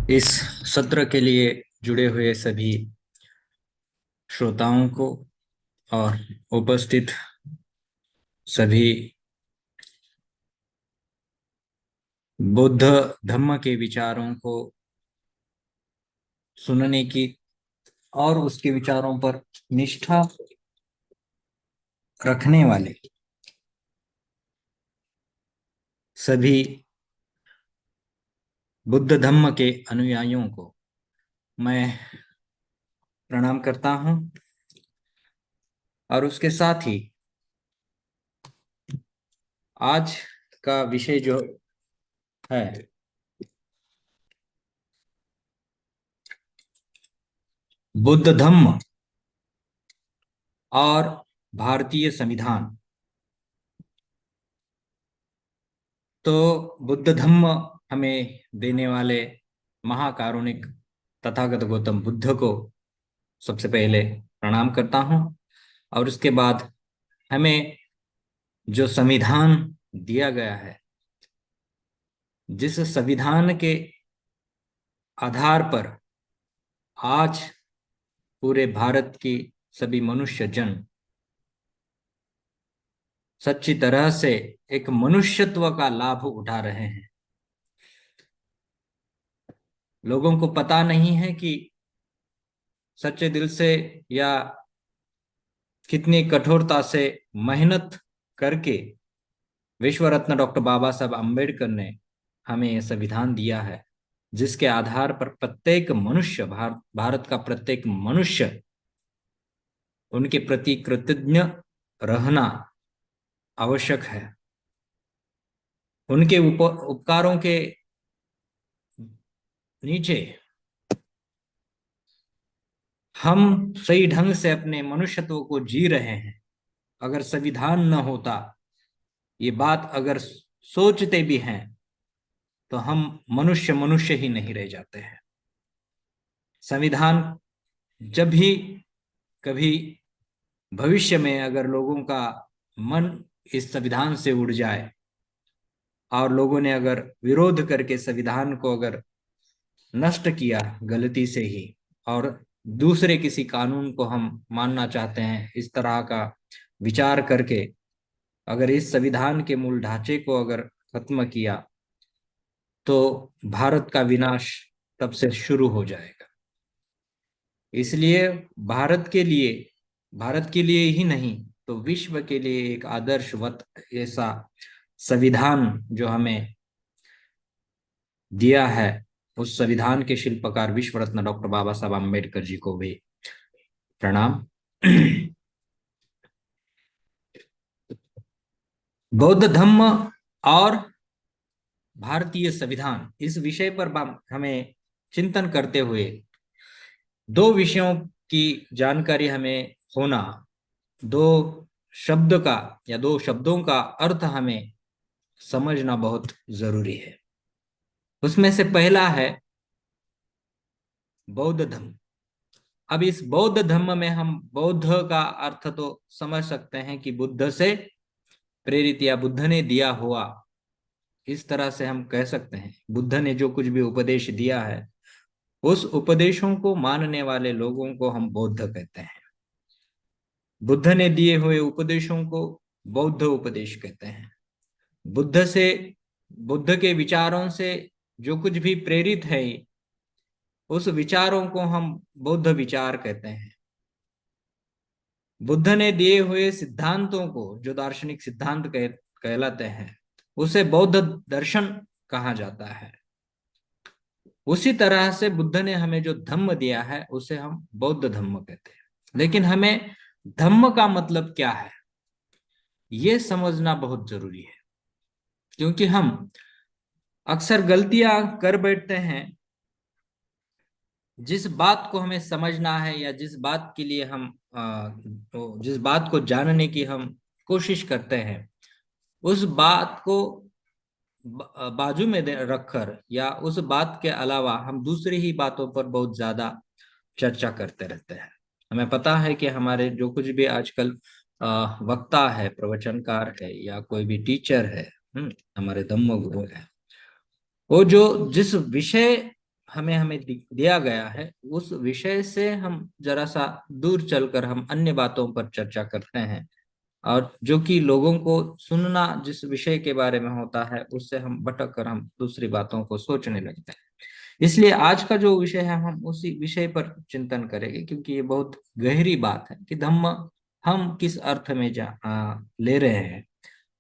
इस सत्र के लिए जुड़े हुए सभी श्रोताओं को और उपस्थित सभी बुद्ध धम्म के विचारों को सुनने की और उसके विचारों पर निष्ठा रखने वाले सभी बुद्ध धम्म के अनुयायियों को मैं प्रणाम करता हूं। और उसके साथ ही आज का विषय जो है बुद्ध धम्म और भारतीय संविधान। तो बुद्ध धम्म हमें देने वाले महाकारुणिक तथागत गौतम बुद्ध को सबसे पहले प्रणाम करता हूं। और उसके बाद हमें जो संविधान दिया गया है, जिस संविधान के आधार पर आज पूरे भारत की सभी मनुष्य जन सच्ची तरह से एक मनुष्यत्व का लाभ उठा रहे हैं। लोगों को पता नहीं है कि सच्चे दिल से या कितनी कठोरता से मेहनत करके विश्व रत्न डॉक्टर बाबा साहब अम्बेडकर ने हमें यह संविधान दिया है, जिसके आधार पर प्रत्येक मनुष्य भारत का प्रत्येक मनुष्य उनके प्रति कृतज्ञ रहना आवश्यक है। उनके उपकारों के नीचे हम सही ढंग से अपने मनुष्यत्व को जी रहे हैं। अगर संविधान न होता, ये बात अगर सोचते भी हैं, तो हम मनुष्य मनुष्य ही नहीं रह जाते हैं। संविधान जब भी कभी भविष्य में अगर लोगों का मन इस संविधान से उड़ जाए और लोगों ने अगर विरोध करके संविधान को अगर नष्ट किया गलती से ही, और दूसरे किसी कानून को हम मानना चाहते हैं, इस तरह का विचार करके अगर इस संविधान के मूल ढांचे को अगर खत्म किया, तो भारत का विनाश तब से शुरू हो जाएगा। इसलिए भारत के लिए ही नहीं तो विश्व के लिए एक आदर्शवत ऐसा संविधान जो हमें दिया है, उस संविधान के शिल्पकार विश्व रत्न डॉक्टर बाबा साहब अम्बेडकर जी को भी प्रणाम। बौद्ध धम्म और भारतीय संविधान, इस विषय पर हमें चिंतन करते हुए दो विषयों की जानकारी हमें होना, दो शब्द का या दो शब्दों का अर्थ हमें समझना बहुत जरूरी है। उसमें से पहला है बौद्ध धर्म। अब इस बौद्ध धर्म में हम बौद्ध का अर्थ तो समझ सकते हैं कि बुद्ध से प्रेरित या बुद्ध ने दिया हुआ, इस तरह से हम कह सकते हैं। बुद्ध ने जो कुछ भी उपदेश दिया है, उस उपदेशों को मानने वाले लोगों को हम बौद्ध कहते हैं। बुद्ध ने दिए हुए उपदेशों को बौद्ध उपदेश कहते हैं। बुद्ध के विचारों से जो कुछ भी प्रेरित है, उस विचारों को हम बौद्ध विचार कहते हैं। बुद्ध ने दिए हुए सिद्धांतों को, जो दार्शनिक सिद्धांत कहलाते हैं, उसे बौद्ध दर्शन कहा जाता है। उसी तरह से बुद्ध ने हमें जो धम्म दिया है, उसे हम बौद्ध धम्म कहते हैं। लेकिन हमें धम्म का मतलब क्या है, ये समझना बहुत जरूरी है, क्योंकि हम अक्सर गलतियां कर बैठते हैं। जिस बात को हमें समझना है या जिस बात के लिए हम तो जिस बात को जानने की हम कोशिश करते हैं, उस बात को बाजू में रखकर या उस बात के अलावा हम दूसरी ही बातों पर बहुत ज्यादा चर्चा करते रहते हैं। हमें पता है कि हमारे जो कुछ भी आजकल वक्ता है, प्रवचनकार है या कोई भी टीचर है, हमारे धम्म गुरु है, वो जो जिस विषय हमें हमें दिया गया है, उस विषय से हम जरा सा दूर चलकर हम अन्य बातों पर चर्चा करते हैं, और जो कि लोगों को सुनना जिस विषय के बारे में होता है उससे हम भटक कर हम दूसरी बातों को सोचने लगते हैं। इसलिए आज का जो विषय है हम उसी विषय पर चिंतन करेंगे, क्योंकि ये बहुत गहरी बात है कि धम्म हम किस अर्थ में ले रहे हैं।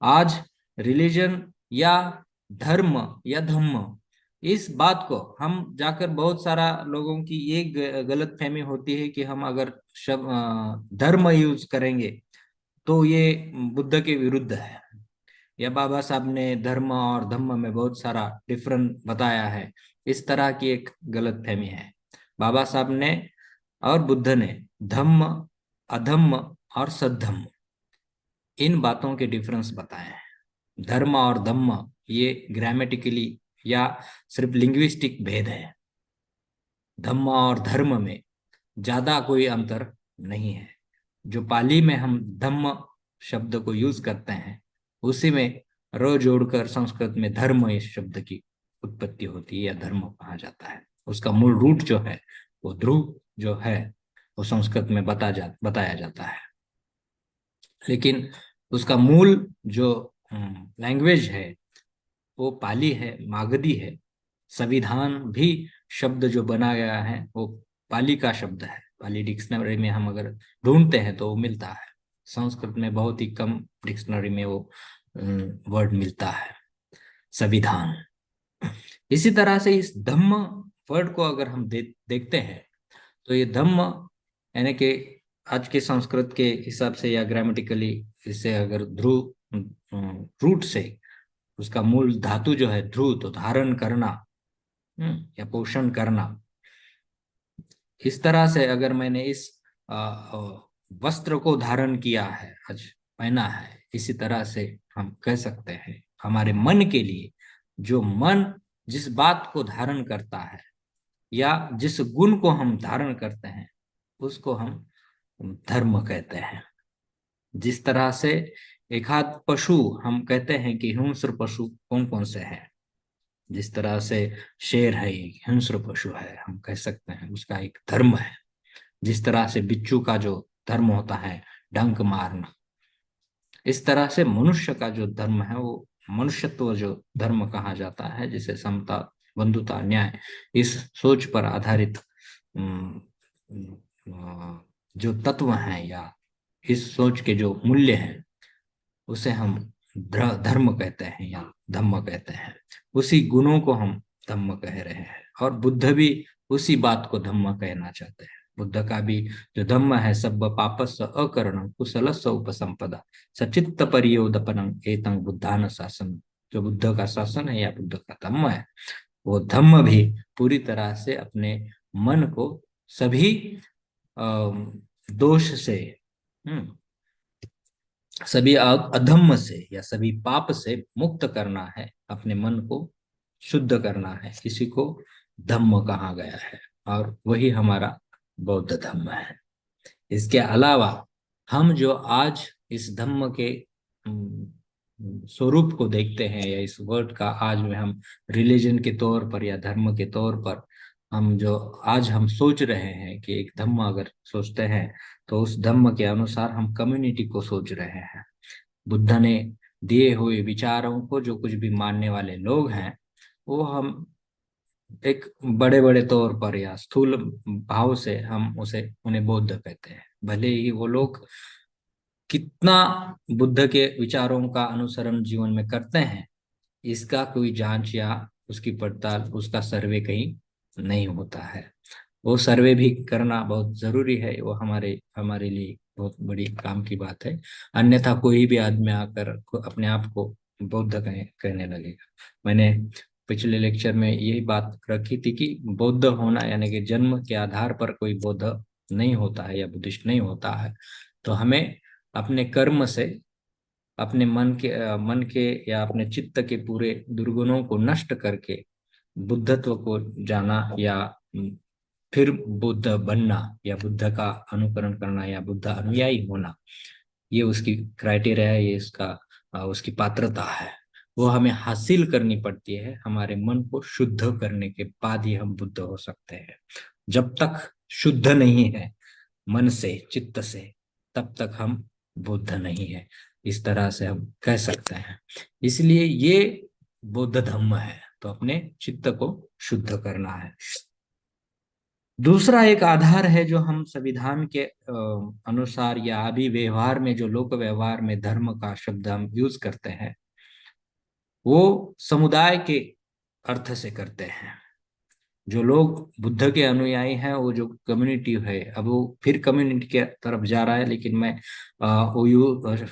आज रिलीजन या धर्म या धम्म, इस बात को हम जाकर बहुत सारा लोगों की ये गलत फहमी होती है कि हम अगर धर्म यूज करेंगे तो ये बुद्ध के विरुद्ध है, या बाबा साहब ने धर्म और धम्म में बहुत सारा डिफरेंस बताया है। इस तरह की एक गलत फहमी है। बाबा साहब ने और बुद्ध ने धम्म, अधम्म और सद्धम्म, इन बातों के डिफरेंस बताए हैं। धर्म और धम्म ये ग्रामेटिकली या सिर्फ लिंग्विस्टिक भेद है। धम्म और धर्म में ज्यादा कोई अंतर नहीं है। जो पाली में हम धम्म शब्द को यूज करते हैं उसी में रो जोड़कर संस्कृत में धर्म इस शब्द की उत्पत्ति होती है या धर्म कहा जाता है। उसका मूल रूट जो है वो ध्रुव जो है वो संस्कृत में बताया जाता है, लेकिन उसका मूल जो लैंग्वेज है वो पाली है, मागधी है। संविधान भी शब्द जो बना गया है वो पाली का शब्द है। पाली डिक्शनरी में हम अगर ढूंढते हैं तो वो मिलता है। संस्कृत में बहुत ही कम डिक्शनरी में वो वर्ड मिलता है, संविधान। इसी तरह से इस धम्म वर्ड को अगर हम देखते हैं तो ये धम्म यानी कि आज के संस्कृत के हिसाब से या ग्रामेटिकली इसे अगर ध्रुव रूट से उसका मूल धातु जो है ध्रुव, तो धारण करना या पोषण करना। इस तरह से अगर मैंने इस वस्त्र को धारण किया है, आज पहना है, इसी तरह से हम कह सकते हैं हमारे मन के लिए जो मन जिस बात को धारण करता है या जिस गुण को हम धारण करते हैं उसको हम धर्म कहते हैं। जिस तरह से एक आध पशु हम कहते हैं कि हिंस्र पशु कौन कौन से हैं, जिस तरह से शेर है एक हिंस्र पशु है, हम कह सकते हैं उसका एक धर्म है। जिस तरह से बिच्छू का जो धर्म होता है डंक मारना, इस तरह से मनुष्य का जो धर्म है वो मनुष्यत्व जो धर्म कहा जाता है, जिसे समता, बंधुता, न्याय, इस सोच पर आधारित जो तत्व हैं या इस सोच के जो मूल्य हैं उसे हम धर्म कहते हैं या धम्म कहते हैं। उसी गुणों को हम धम्म कह रहे हैं, और बुद्ध भी उसी बात को धम्म कहना चाहते हैं। बुद्ध का भी जो धम्म है, सब पापस अकरणं कुशलस्य उपसंपदा सचित्त परियोदपनं एतं बुद्धान शासन, जो बुद्ध का शासन है या बुद्ध का धम्म है, वो धम्म भी पूरी तरह से अपने मन को सभी दोष से, सभी अधम्म से या सभी पाप से मुक्त करना है, अपने मन को शुद्ध करना है। इसी को धम्म कहा गया है और वही हमारा बौद्ध धम्म है। इसके अलावा हम जो आज इस धम्म के स्वरूप को देखते हैं या इस वर्ड का आज में हम रिलीजन के तौर पर या धर्म के तौर पर हम जो आज हम सोच रहे हैं कि एक धम्म अगर सोचते हैं तो उस धम्म के अनुसार हम कम्युनिटी को सोच रहे हैं। बुद्ध ने दिए हुए विचारों को जो कुछ भी मानने वाले लोग हैं वो हम एक बड़े बड़े तौर पर या स्थूल भाव से हम उन्हें बौद्ध कहते हैं। भले ही वो लोग कितना बुद्ध के विचारों का अनुसरण जीवन में करते हैं इसका कोई जांच या उसकी पड़ताल, उसका सर्वे कहीं नहीं होता है। वो सर्वे भी करना बहुत जरूरी है, वो हमारे हमारे लिए बहुत बड़ी काम की बात है। अन्यथा कोई भी आदमी आकर अपने आप को बौद्ध कहने लगेगा। मैंने पिछले लेक्चर में यही बात रखी थी कि बौद्ध होना यानी कि जन्म के आधार पर कोई बौद्ध नहीं होता है या बुद्धिस्ट नहीं होता है। तो हमें अपने कर्म से अपने मन के या अपने चित्त के पूरे दुर्गुणों को नष्ट करके बुद्धत्व को जाना या फिर बुद्ध बनना या बुद्ध का अनुकरण करना या बुद्ध अनुयायी होना, ये उसकी क्राइटेरिया है, ये इसका उसकी पात्रता है। वो हमें हासिल करनी पड़ती है। हमारे मन को शुद्ध करने के बाद ही हम बुद्ध हो सकते हैं। जब तक शुद्ध नहीं है मन से, चित्त से, तब तक हम बुद्ध नहीं है, इस तरह से हम कह सकते हैं। इसलिए ये बौद्ध धम्म है, तो अपने चित्त को शुद्ध करना है। दूसरा एक आधार है जो हम संविधान के अनुसार या अभी व्यवहार में, जो लोक व्यवहार में धर्म का शब्द हम यूज करते हैं, वो समुदाय के अर्थ से करते हैं। जो लोग बुद्ध के अनुयायी हैं, वो जो कम्युनिटी है, अब वो फिर कम्युनिटी के तरफ जा रहा है, लेकिन मैं वो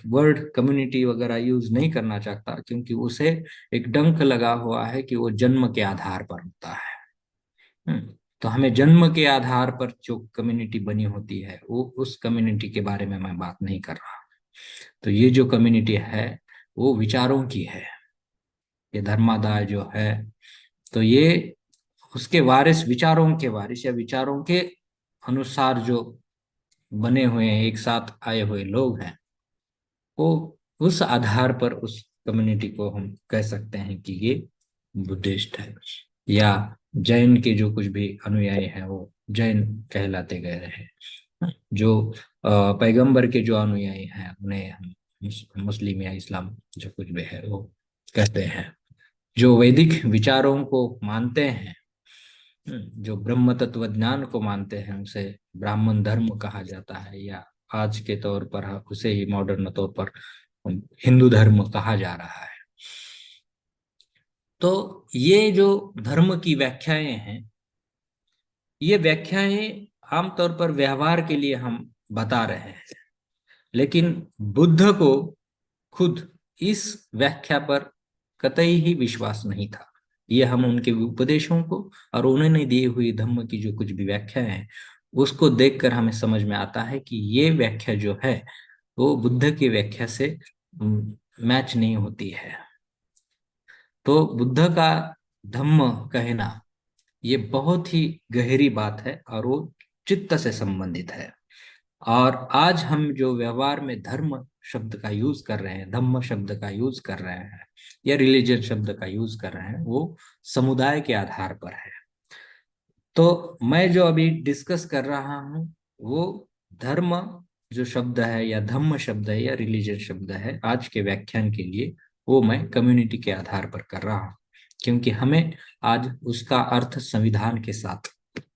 वर्ड कम्युनिटी वगैरह यूज नहीं करना चाहता, क्योंकि उसे एक डंक लगा हुआ है कि वो जन्म के आधार पर होता है। तो हमें जन्म के आधार पर जो कम्युनिटी बनी होती है, वो उस कम्युनिटी के बारे में मैं बात नहीं कर रहा। तो ये जो कम्युनिटी है वो विचारों की है। ये धर्मादाय जो है, तो ये उसके वारिस, विचारों के वारिस या विचारों के अनुसार जो बने हुए हैं, एक साथ आए हुए लोग हैं, वो उस आधार पर उस कम्युनिटी को हम कह सकते हैं कि ये बुद्धिस्ट है। या जैन के जो कुछ भी अनुयायी हैं वो जैन कहलाते गए हैं। जो पैगंबर के जो अनुयायी हैं उन्हें हम मुस्लिम या इस्लाम जो कुछ भी है वो कहते हैं। जो वैदिक विचारों को मानते हैं, जो ब्रह्म तत्व ज्ञान को मानते हैं, उसे ब्राह्मण धर्म कहा जाता है, या आज के तौर पर उसे ही मॉडर्न तौर पर हिंदू धर्म कहा जा रहा है। तो ये जो धर्म की व्याख्याएं हैं, ये व्याख्याएं आमतौर पर व्यवहार के लिए हम बता रहे हैं, लेकिन बुद्ध को खुद इस व्याख्या पर कतई ही विश्वास नहीं था। ये हम उनके उपदेशों को और उन्होंने दी हुई धम्म की जो कुछ भी व्याख्या है, उसको देखकर हमें समझ में आता है कि ये व्याख्या जो है वो बुद्ध की व्याख्या से मैच नहीं होती है। तो बुद्ध का धम्म कहना ये बहुत ही गहरी बात है, और वो चित्त से संबंधित है। और आज हम जो व्यवहार में धर्म शब्द का यूज कर रहे हैं, धम्म शब्द का यूज कर रहे हैं, या रिलीजन शब्द का यूज कर रहे हैं, वो समुदाय के आधार पर है। तो मैं जो अभी डिस्कस कर रहा हूँ वो धर्म जो शब्द है, या धम्म शब्द है, या रिलीजन शब्द है, आज के व्याख्यान के लिए वो मैं कम्युनिटी के आधार पर कर रहा हूँ, क्योंकि हमें आज उसका अर्थ संविधान के साथ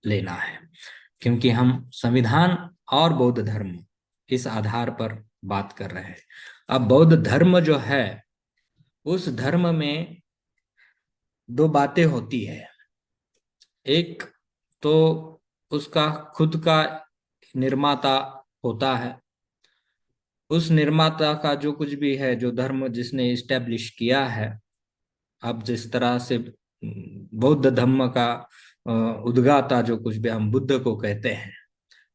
लेना है। क्योंकि हम संविधान और बौद्ध धर्म इस आधार पर बात कर रहे हैं। अब बौद्ध धर्म जो है, उस धर्म में दो बातें होती है। एक तो उसका खुद का निर्माता होता है। उस निर्माता का जो कुछ भी है, जो धर्म जिसने इस्टेब्लिश किया है, अब जिस तरह से बौद्ध धर्म का उद्गाता जो कुछ भी हम बुद्ध को कहते हैं,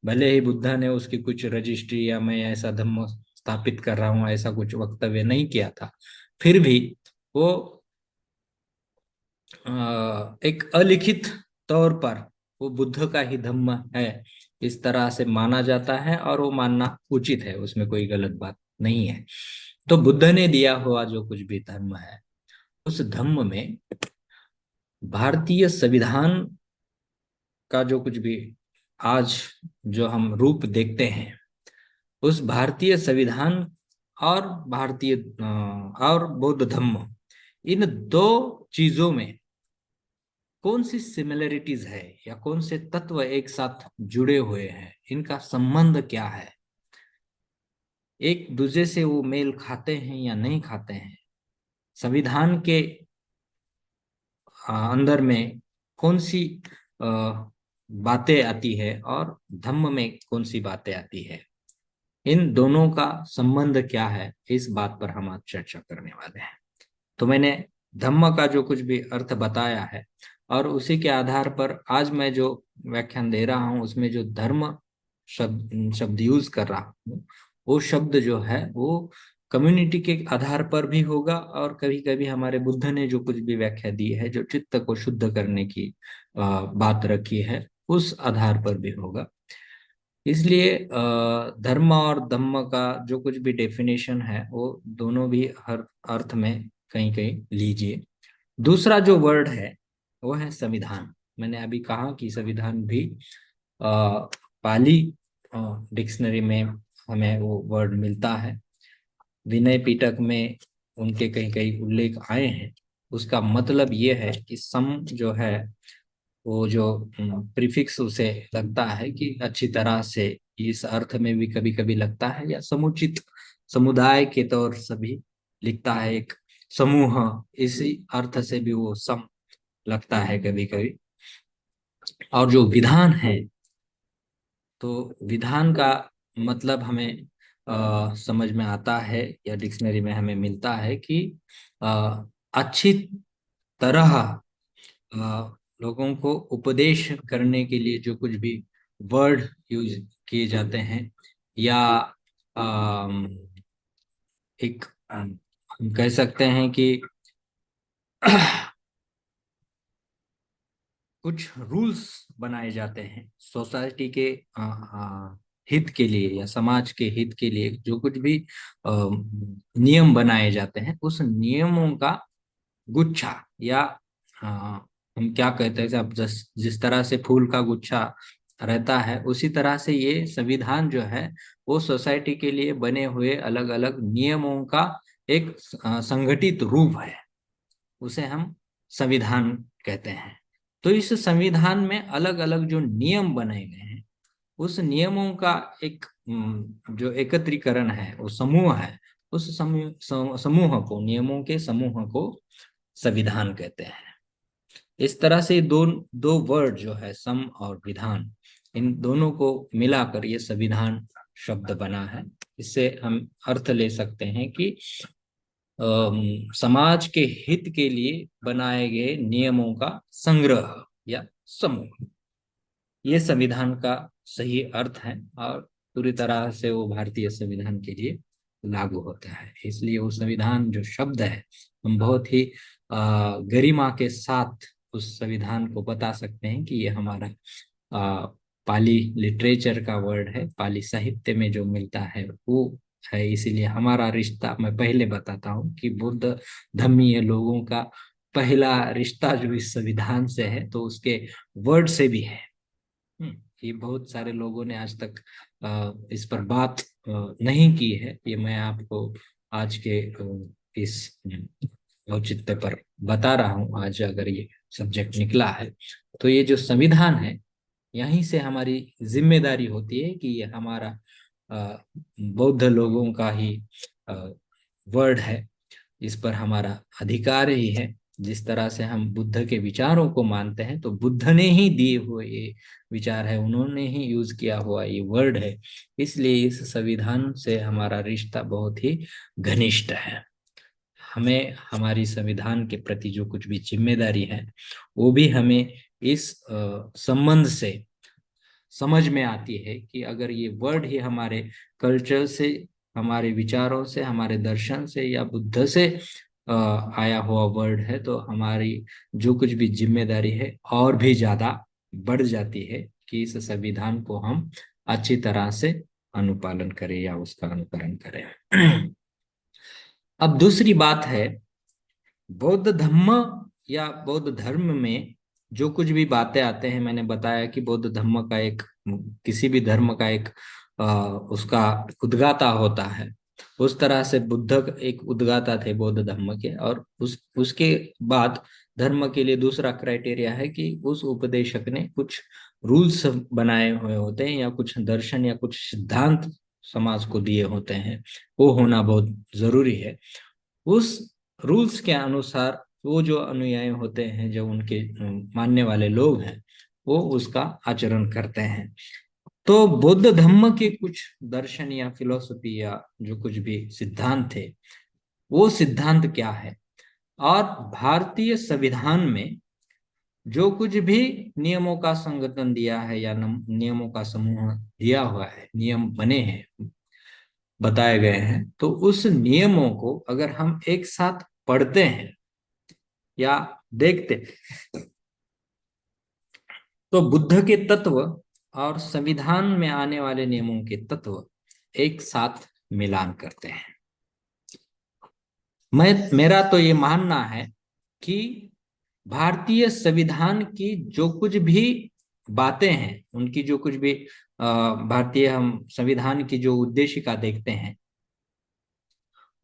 भले ही बुद्ध ने उसकी कुछ रजिस्ट्री या मैं ऐसा धर्म स्थापित कर रहा हूँ ऐसा कुछ वक्तव्य नहीं किया था, फिर भी वो एक अलिखित तौर पर वो बुद्ध का ही धम्म है, इस तरह से माना जाता है, और वो मानना उचित है, उसमें कोई गलत बात नहीं है। तो बुद्ध ने दिया हुआ जो कुछ भी धर्म है, उस धम्म में भारतीय संविधान का जो कुछ भी आज जो हम रूप देखते हैं, उस भारतीय संविधान और भारतीय और बौद्ध धम्म, इन दो चीजों में कौन सी सिमिलरिटीज है, या कौन से तत्व एक साथ जुड़े हुए हैं, इनका संबंध क्या है, एक दूसरे से वो मेल खाते हैं या नहीं खाते हैं, संविधान के अंदर में कौन सी बातें आती है और धम्म में कौन सी बातें आती है, इन दोनों का संबंध क्या है, इस बात पर हम आज चर्चा करने वाले हैं। तो मैंने धम्म का जो कुछ भी अर्थ बताया है, और उसी के आधार पर आज मैं जो व्याख्यान दे रहा हूँ उसमें जो धर्म शब्द यूज कर रहा हूँ, वो शब्द जो है वो कम्युनिटी के आधार पर भी होगा, और कभी कभी हमारे बुद्ध ने जो कुछ भी व्याख्या दी है, जो चित्त को शुद्ध करने की बात रखी है, उस आधार पर भी होगा। इसलिए धर्म और धम्म का जो कुछ भी डेफिनेशन है, वो दोनों भी हर अर्थ में कहीं कहीं लीजिए। दूसरा जो वर्ड है वो है संविधान। मैंने अभी कहा कि संविधान भी पाली डिक्शनरी में हमें वो वर्ड मिलता है। विनय पिटक में उनके कहीं कहीं उल्लेख आए हैं। उसका मतलब ये है कि सम जो है वो जो प्रीफिक्स उसे लगता है कि अच्छी तरह से, इस अर्थ में भी कभी कभी लगता है, या समुचित समुदाय के तौर से भी लिखता है, एक समूह, इसी अर्थ से भी वो सम लगता है कभी कभी। और जो विधान है, तो विधान का मतलब हमें समझ में आता है या डिक्शनरी में हमें मिलता है कि अच्छी तरह लोगों को उपदेश करने के लिए जो कुछ भी वर्ड यूज किए जाते हैं, या अम, एक हम कह सकते हैं कि कुछ रूल्स बनाए जाते हैं सोसाइटी के हित के लिए या समाज के हित के लिए, जो कुछ भी नियम बनाए जाते हैं, उस नियमों का गुच्छा, या हम क्या कहते हैं, अब जिस तरह से फूल का गुच्छा रहता है, उसी तरह से ये संविधान जो है वो सोसाइटी के लिए बने हुए अलग अलग नियमों का एक संगठित रूप है। उसे हम संविधान कहते हैं। तो इस संविधान में अलग अलग जो नियम बनाए गए हैं, उस नियमों का एक जो एकत्रीकरण है, वो समूह है, उस समूह को, नियमों के समूह को संविधान कहते हैं। इस तरह से दो दो वर्ड जो है सम और विधान, इन दोनों को मिलाकर ये संविधान शब्द बना है। इससे हम अर्थ ले सकते हैं कि समाज के हित के लिए बनाए गए नियमों का संग्रह या समूह, ये संविधान का सही अर्थ है। और पूरी तरह से वो भारतीय संविधान के लिए लागू होता है। इसलिए वो संविधान जो शब्द है, हम बहुत ही गरिमा के साथ उस संविधान को बता सकते हैं कि ये हमारा पाली लिटरेचर का वर्ड है, पाली साहित्य में जो मिलता है वो है। इसीलिए हमारा रिश्ता, मैं पहले बताता हूँ कि बुद्ध धर्मीय लोगों का पहला रिश्ता जो इस संविधान से है, तो उसके वर्ड से भी है। ये बहुत सारे लोगों ने आज तक इस पर बात नहीं की है। ये मैं आपको आज के इस औचित्य पर बता रहा हूँ। आज अगर ये सब्जेक्ट निकला है, तो ये जो संविधान है, यहीं से हमारी जिम्मेदारी होती है कि ये हमारा बौद्ध लोगों का ही वर्ड है। इस पर हमारा अधिकार ही है। जिस तरह से हम बुद्ध के विचारों को मानते हैं, तो बुद्ध ने ही दिए हुए ये विचार है, उन्होंने ही यूज किया हुआ ये वर्ड है। इसलिए इस संविधान से हमारा रिश्ता बहुत ही घनिष्ठ है। हमें हमारी संविधान के प्रति जो कुछ भी जिम्मेदारी है, वो भी हमें इस संबंध से समझ में आती है कि अगर ये वर्ड ही हमारे कल्चर से, हमारे विचारों से, हमारे दर्शन से या बुद्ध से आया हुआ वर्ड है, तो हमारी जो कुछ भी जिम्मेदारी है और भी ज्यादा बढ़ जाती है कि इस संविधान को हम अच्छी तरह से अनुपालन करें या उसका अनुकरण करें। अब दूसरी बात है, बौद्ध धम्म या बौद्ध धर्म में जो कुछ भी बातें आते हैं, मैंने बताया कि बौद्ध धर्म का एक, किसी भी धर्म का एक उसका उद्गाता होता है। उस तरह से बुद्ध एक उद्गाता थे बौद्ध धर्म के, और उसके बाद धर्म के लिए दूसरा क्राइटेरिया है कि उस उपदेशक ने कुछ रूल्स बनाए हुए होते हैं, या कुछ दर्शन या कुछ सिद्धांत समाज को दिए होते हैं, वो होना बहुत जरूरी है। उस रूल्स के अनुसार वो जो अनुयायी होते हैं, जो उनके मानने वाले लोग हैं, वो उसका आचरण करते हैं। तो बौद्ध धर्म के कुछ दर्शन या फिलोसफी या जो कुछ भी सिद्धांत थे, वो सिद्धांत क्या है, और भारतीय संविधान में जो कुछ भी नियमों का संगठन दिया है या नियमों का समूह दिया हुआ है, नियम बने हैं, बताए गए हैं, तो उस नियमों को अगर हम एक साथ पढ़ते हैं या देखते, तो बुद्ध के तत्व और संविधान में आने वाले नियमों के तत्व एक साथ मिलान करते हैं। मेरा तो ये मानना है कि भारतीय संविधान की जो कुछ भी बातें हैं, उनकी जो कुछ भी भारतीय हम संविधान की जो उद्देशिका देखते हैं,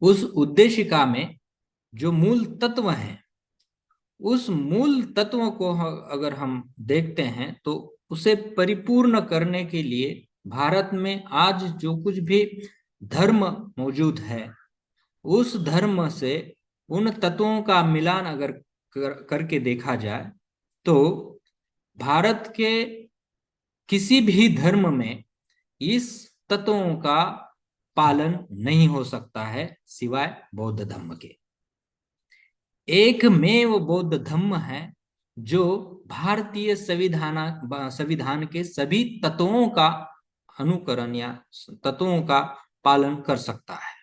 उस उद्देशिका में जो मूल तत्व हैं, उस मूल तत्वों को अगर हम देखते हैं तो उसे परिपूर्ण करने के लिए भारत में आज जो कुछ भी धर्म मौजूद है, उस धर्म से उन तत्वों का मिलान अगर करके देखा जाए तो भारत के किसी भी धर्म में इस तत्वों का पालन नहीं हो सकता है सिवाय बौद्ध धर्म के। एकमेव बौद्ध धर्म है जो भारतीय संविधान के सभी तत्वों का अनुकरण या तत्वों का पालन कर सकता है।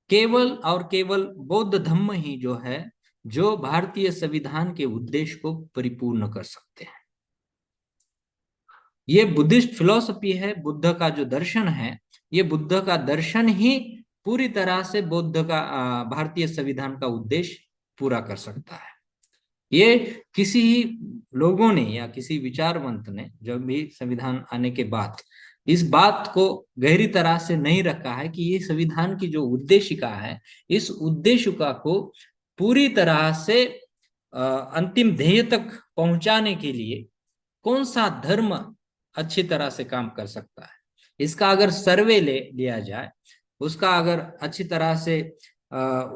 केवल और केवल बौद्ध धर्म ही जो है जो भारतीय संविधान के उद्देश्य को परिपूर्ण कर सकते हैं। ये बुद्धिस्ट फिलॉसफी है, बुद्ध का जो दर्शन है, ये बुद्ध का दर्शन ही पूरी तरह से बौद्ध का भारतीय संविधान का उद्देश्य पूरा कर सकता है। ये किसी लोगों ने या किसी विचारवंत ने जब भी संविधान आने के बाद इस बात को गहरी तरह से नहीं रखा है कि ये संविधान की जो उद्देशिका है, इस उद्देशिका को पूरी तरह से अंतिम ध्येय तक पहुंचाने के लिए कौन सा धर्म अच्छी तरह से काम कर सकता है, इसका अगर सर्वे ले लिया जाए, उसका अगर अच्छी तरह से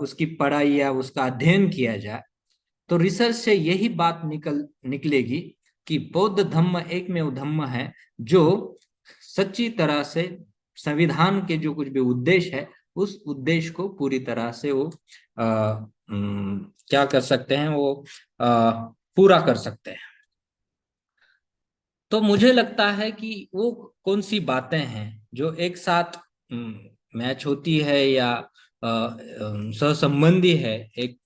उसकी पढ़ाई या उसका अध्ययन किया जाए तो रिसर्च से यही बात निकलेगी कि बौद्ध धम्म एकमेव धम्म है जो सच्ची तरह से संविधान के जो कुछ भी उद्देश्य है, उस उद्देश्य को पूरी तरह से वो क्या कर सकते हैं, वो पूरा कर सकते हैं। तो मुझे लगता है कि वो कौन सी बातें हैं जो एक साथ मैच होती है या सहसंबंधी है, एक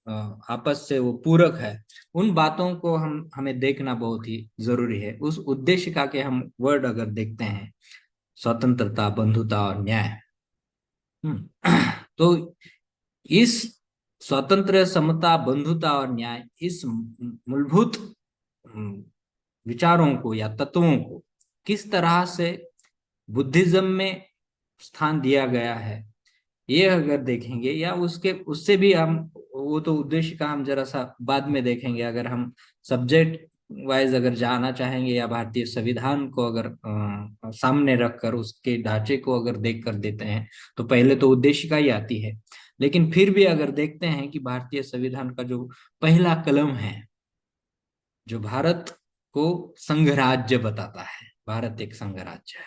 आपस से वो पूरक है, उन बातों को हमें देखना बहुत ही जरूरी है। उस उद्देश्य का के हम वर्ड अगर देखते हैं, स्वतंत्रता, बंधुता और न्याय, तो इस स्वतंत्र, समता, बंधुता और न्याय, इस मूलभूत विचारों को या तत्वों को किस तरह से बुद्धिज्म में स्थान दिया गया है, ये अगर देखेंगे, या उसके उससे भी हम वो तो उद्देश्य का हम जरा सा बाद में देखेंगे। अगर हम सब्जेक्ट वाइज अगर जाना चाहेंगे या भारतीय संविधान को अगर सामने रखकर उसके ढांचे को अगर देख कर देते हैं तो पहले तो उद्देशिका ही आती है। लेकिन फिर भी अगर देखते हैं कि भारतीय संविधान का जो पहला कलम है, जो भारत को संघराज्य बताता है, भारत एक संघराज्य है,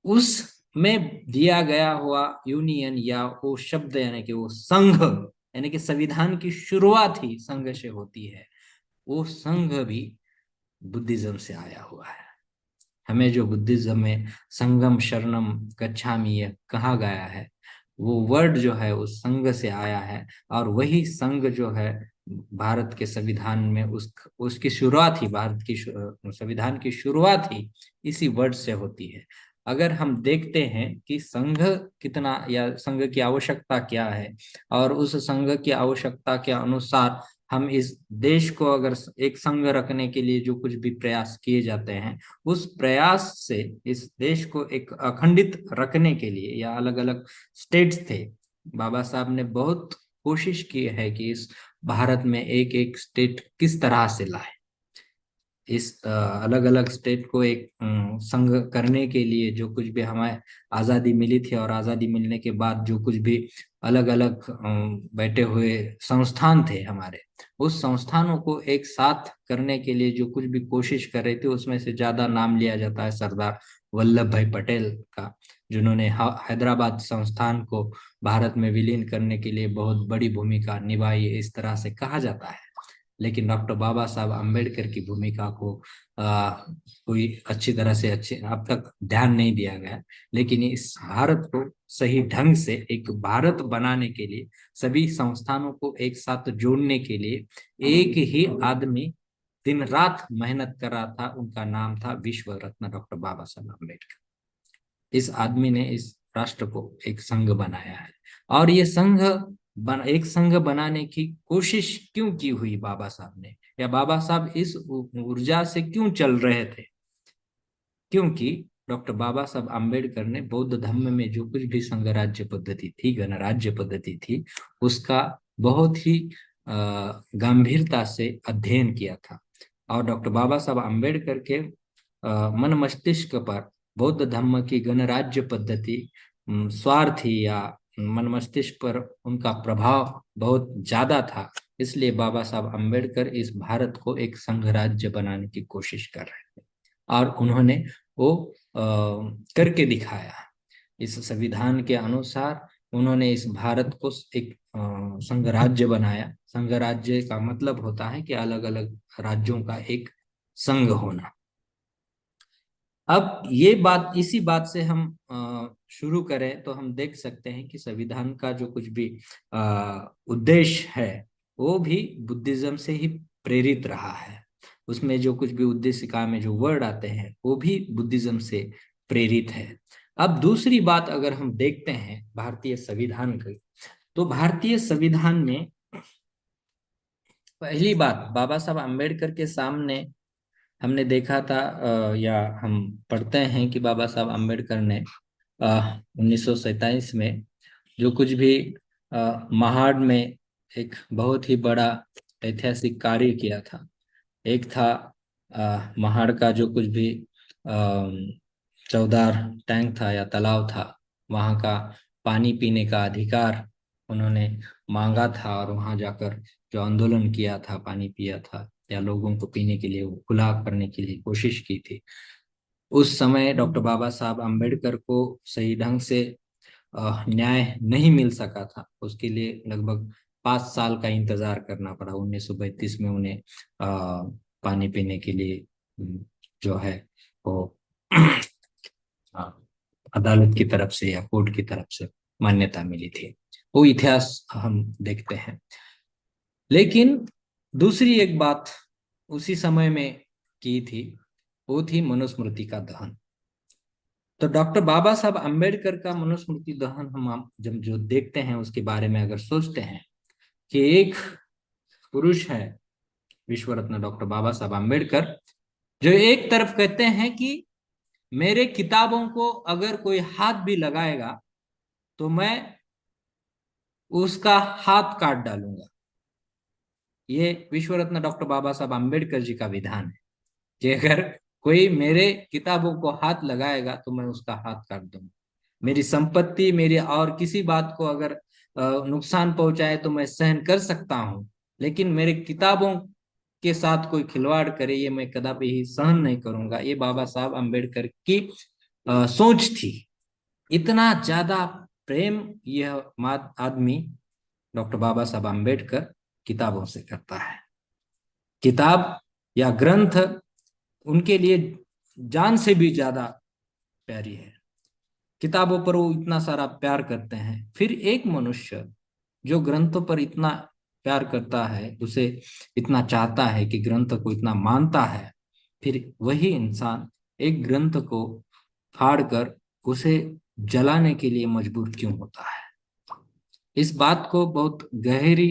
उसमें दिया गया हुआ यूनियन या वो शब्द यानी कि वो संघ, यानी कि संविधान की शुरुआत ही संघ से होती है, वो संघ भी बुद्धिज्म से आया हुआ है। हमें जो बुद्धिज्म में संगम शरणम गच्छामि यह कहा गया है, वो वर्ड जो है उस संघ से आया है, और वही संघ जो है भारत के संविधान में उसकी शुरुआत ही, भारत की संविधान की शुरुआत ही इसी वर्ड से होती है। अगर हम देखते हैं कि संघ कितना या संघ की आवश्यकता क्या है, और उस संघ की आवश्यकता के अनुसार हम इस देश को अगर एक संघ रखने के लिए जो कुछ भी प्रयास किए जाते हैं, उस प्रयास से इस देश को एक अखंडित रखने के लिए, या अलग अलग स्टेट्स थे, बाबा साहब ने बहुत कोशिश की है कि इस भारत में एक एक स्टेट किस तरह से लाए, इस अलग अलग स्टेट को एक संघ करने के लिए जो कुछ भी हमें आज़ादी मिली थी, और आज़ादी मिलने के बाद जो कुछ भी अलग अलग बैठे हुए संस्थान थे हमारे, उस संस्थानों को एक साथ करने के लिए जो कुछ भी कोशिश कर रहे थे, उसमें से ज्यादा नाम लिया जाता है सरदार वल्लभ भाई पटेल का, जिन्होंने हैदराबाद संस्थान को भारत में विलीन करने के लिए बहुत बड़ी भूमिका निभाई, इस तरह से कहा जाता है। लेकिन डॉक्टर बाबा साहब अम्बेडकर की भूमिका को कोई अच्छी तरह से अब तक ध्यान नहीं दिया गया। लेकिन इस भारत को सही ढंग से एक भारत बनाने के लिए, सभी संस्थानों को एक साथ जोड़ने के लिए एक ही आदमी दिन रात मेहनत कर रहा था, उनका नाम था विश्व रत्न डॉक्टर बाबा साहब अम्बेडकर। इस आदमी ने इस राष्ट्र को एक संघ बनाया है। और ये संघ एक संघ बनाने की कोशिश क्यों की हुई बाबा साहब ने, या बाबा साहब इस ऊर्जा से क्यों चल रहे थे? क्योंकि डॉक्टर बाबा साहब आम्बेडकर ने बौद्ध धर्म में जो कुछ भी संघ राज्य पद्धति थी, गणराज्य पद्धति थी, उसका बहुत ही गंभीरता से अध्ययन किया था। और डॉक्टर बाबा साहब आम्बेडकर के मन मस्तिष्क पर बौद्ध धर्म की गणराज्य पद्धति स्वार्थी या मन मस्तिष्क पर उनका प्रभाव बहुत ज्यादा था। इसलिए बाबा साहब आम्बेडकर इस भारत को एक संघ राज्य बनाने की कोशिश कर रहे थे, और उन्होंने वो करके दिखाया। इस संविधान के अनुसार उन्होंने इस भारत को एक संघ राज्य बनाया। संघ राज्य का मतलब होता है कि अलग अलग राज्यों का एक संघ होना। अब ये बात, इसी बात से हम शुरू करें तो हम देख सकते हैं कि संविधान का जो कुछ भी उद्देश्य है वो भी बुद्धिज्म से ही प्रेरित रहा है। उसमें जो कुछ भी उद्देशिका में जो वर्ड आते हैं वो भी बुद्धिज्म से प्रेरित है। अब दूसरी बात अगर हम देखते हैं भारतीय संविधान की, तो भारतीय संविधान में पहली बात बाबा साहब अम्बेडकर के सामने हमने देखा था, या हम पढ़ते हैं कि बाबा साहब अम्बेडकर ने 1947 में जो कुछ भी महाड़ में एक बहुत ही बड़ा ऐतिहासिक कार्य किया था। एक था महाड़ का जो कुछ भी चौदार टैंक था या तालाब था, वहाँ का पानी पीने का अधिकार उन्होंने मांगा था, और वहाँ जाकर जो आंदोलन किया था, पानी पिया था, या लोगों को पीने के लिए वो खुला करने के लिए कोशिश की थी। उस समय डॉक्टर बाबा साहब अम्बेडकर को सही ढंग से न्याय नहीं मिल सका था। उसके लिए लगभग 5 साल का इंतजार करना पड़ा। 1932 में उन्हें पानी पीने के लिए जो है वो अदालत की तरफ से या कोर्ट की तरफ से मान्यता मिली थी। वो इतिहास हम देखते हैं। लेकिन दूसरी एक बात उसी समय में की थी, वो थी मनुस्मृति का दहन। तो डॉक्टर बाबा साहब अम्बेडकर का मनुस्मृति दहन हम जब जो देखते हैं उसके बारे में अगर सोचते हैं कि एक पुरुष है विश्व रत्न डॉक्टर बाबा साहब अम्बेडकर, जो एक तरफ कहते हैं कि मेरे किताबों को अगर कोई हाथ भी लगाएगा तो मैं उसका हाथ काट डालूंगा। ये विश्व रत्न डॉक्टर बाबा साहब अम्बेडकर जी का विधान है कि अगर कोई मेरे किताबों को हाथ लगाएगा तो मैं उसका हाथ काट दूंगा। मेरी संपत्ति, मेरी और किसी बात को अगर नुकसान पहुंचाए तो मैं सहन कर सकता हूं, लेकिन मेरे किताबों के साथ कोई खिलवाड़ करे ये मैं कदापि ही सहन नहीं करूंगा। ये बाबा साहब अम्बेडकर की सोच थी। इतना ज्यादा प्रेम यह आदमी डॉक्टर बाबा साहब अम्बेडकर किताबों से करता है। किताब या ग्रंथ उनके लिए जान से भी ज्यादा प्यारी है। किताबों पर वो इतना सारा प्यार करते हैं। फिर एक मनुष्य जो ग्रंथों पर इतना प्यार करता है, उसे इतना चाहता है कि ग्रंथ को इतना मानता है, फिर वही इंसान एक ग्रंथ को फाड़कर उसे जलाने के लिए मजबूर क्यों होता है? इस बात को बहुत गहरी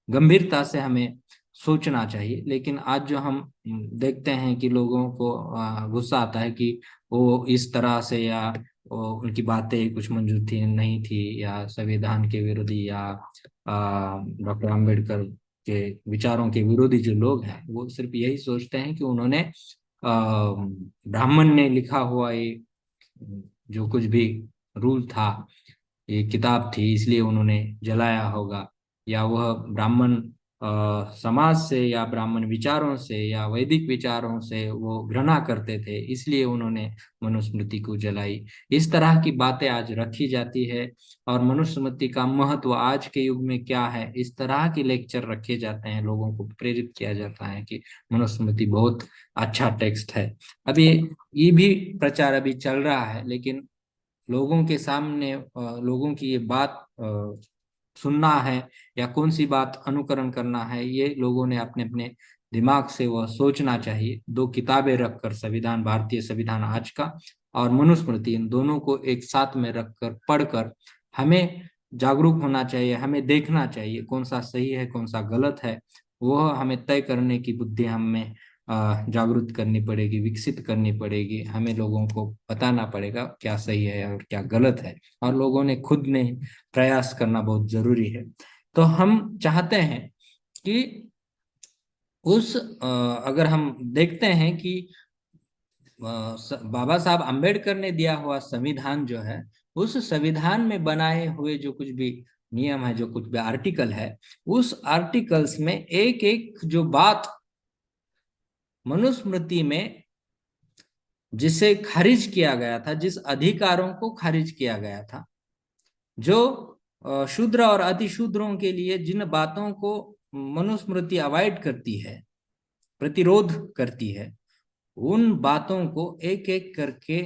गंभीरता से हमें सोचना चाहिए। लेकिन आज जो हम देखते हैं कि लोगों को गुस्सा आता है कि वो इस तरह से, या उनकी बातें कुछ मंजूर थी नहीं थी, या संविधान के विरोधी, या डॉक्टर अम्बेडकर के विचारों के विरोधी जो लोग हैं वो सिर्फ यही सोचते हैं कि उन्होंने ब्राह्मण ने लिखा हुआ ये जो कुछ भी रूल था, ये किताब थी, इसलिए उन्होंने जलाया होगा, या वह ब्राह्मण समाज से या ब्राह्मण विचारों से या वैदिक विचारों से वो घृणा करते थे, इसलिए उन्होंने मनुस्मृति को जलाई। इस तरह की बातें आज रखी जाती है। और मनुस्मृति का महत्व आज के युग में क्या है, इस तरह के लेक्चर रखे जाते हैं, लोगों को प्रेरित किया जाता है कि मनुस्मृति बहुत अच्छा टेक्स्ट है। अभी ये भी प्रचार अभी चल रहा है, लेकिन लोगों के सामने लोगों की ये बात सुनना है या कौन सी बात अनुकरण करना है, ये लोगों ने अपने अपने दिमाग से वह सोचना चाहिए। दो किताबें रखकर, संविधान, भारतीय संविधान आज का और मनुस्मृति, इन दोनों को एक साथ में रखकर पढ़कर हमें जागरूक होना चाहिए। हमें देखना चाहिए कौन सा सही है कौन सा गलत है, वह हमें तय करने की बुद्धि हमें जागरूक करनी पड़ेगी, विकसित करनी पड़ेगी। हमें लोगों को बताना पड़ेगा क्या सही है और क्या गलत है, और लोगों ने खुद ने प्रयास करना बहुत जरूरी है। तो हम चाहते हैं कि अगर हम देखते हैं कि बाबा साहब अंबेडकर ने दिया हुआ संविधान जो है, उस संविधान में बनाए हुए जो कुछ भी नियम है, जो कुछ भी आर्टिकल है, उस आर्टिकल्स में एक एक जो बात मनुस्मृति में जिसे खारिज किया गया था, जिस अधिकारों को खारिज किया गया था, जो शूद्र और अतिशूद्रों के लिए जिन बातों को मनुस्मृति अवॉइड करती है, प्रतिरोध करती है, उन बातों को एक एक करके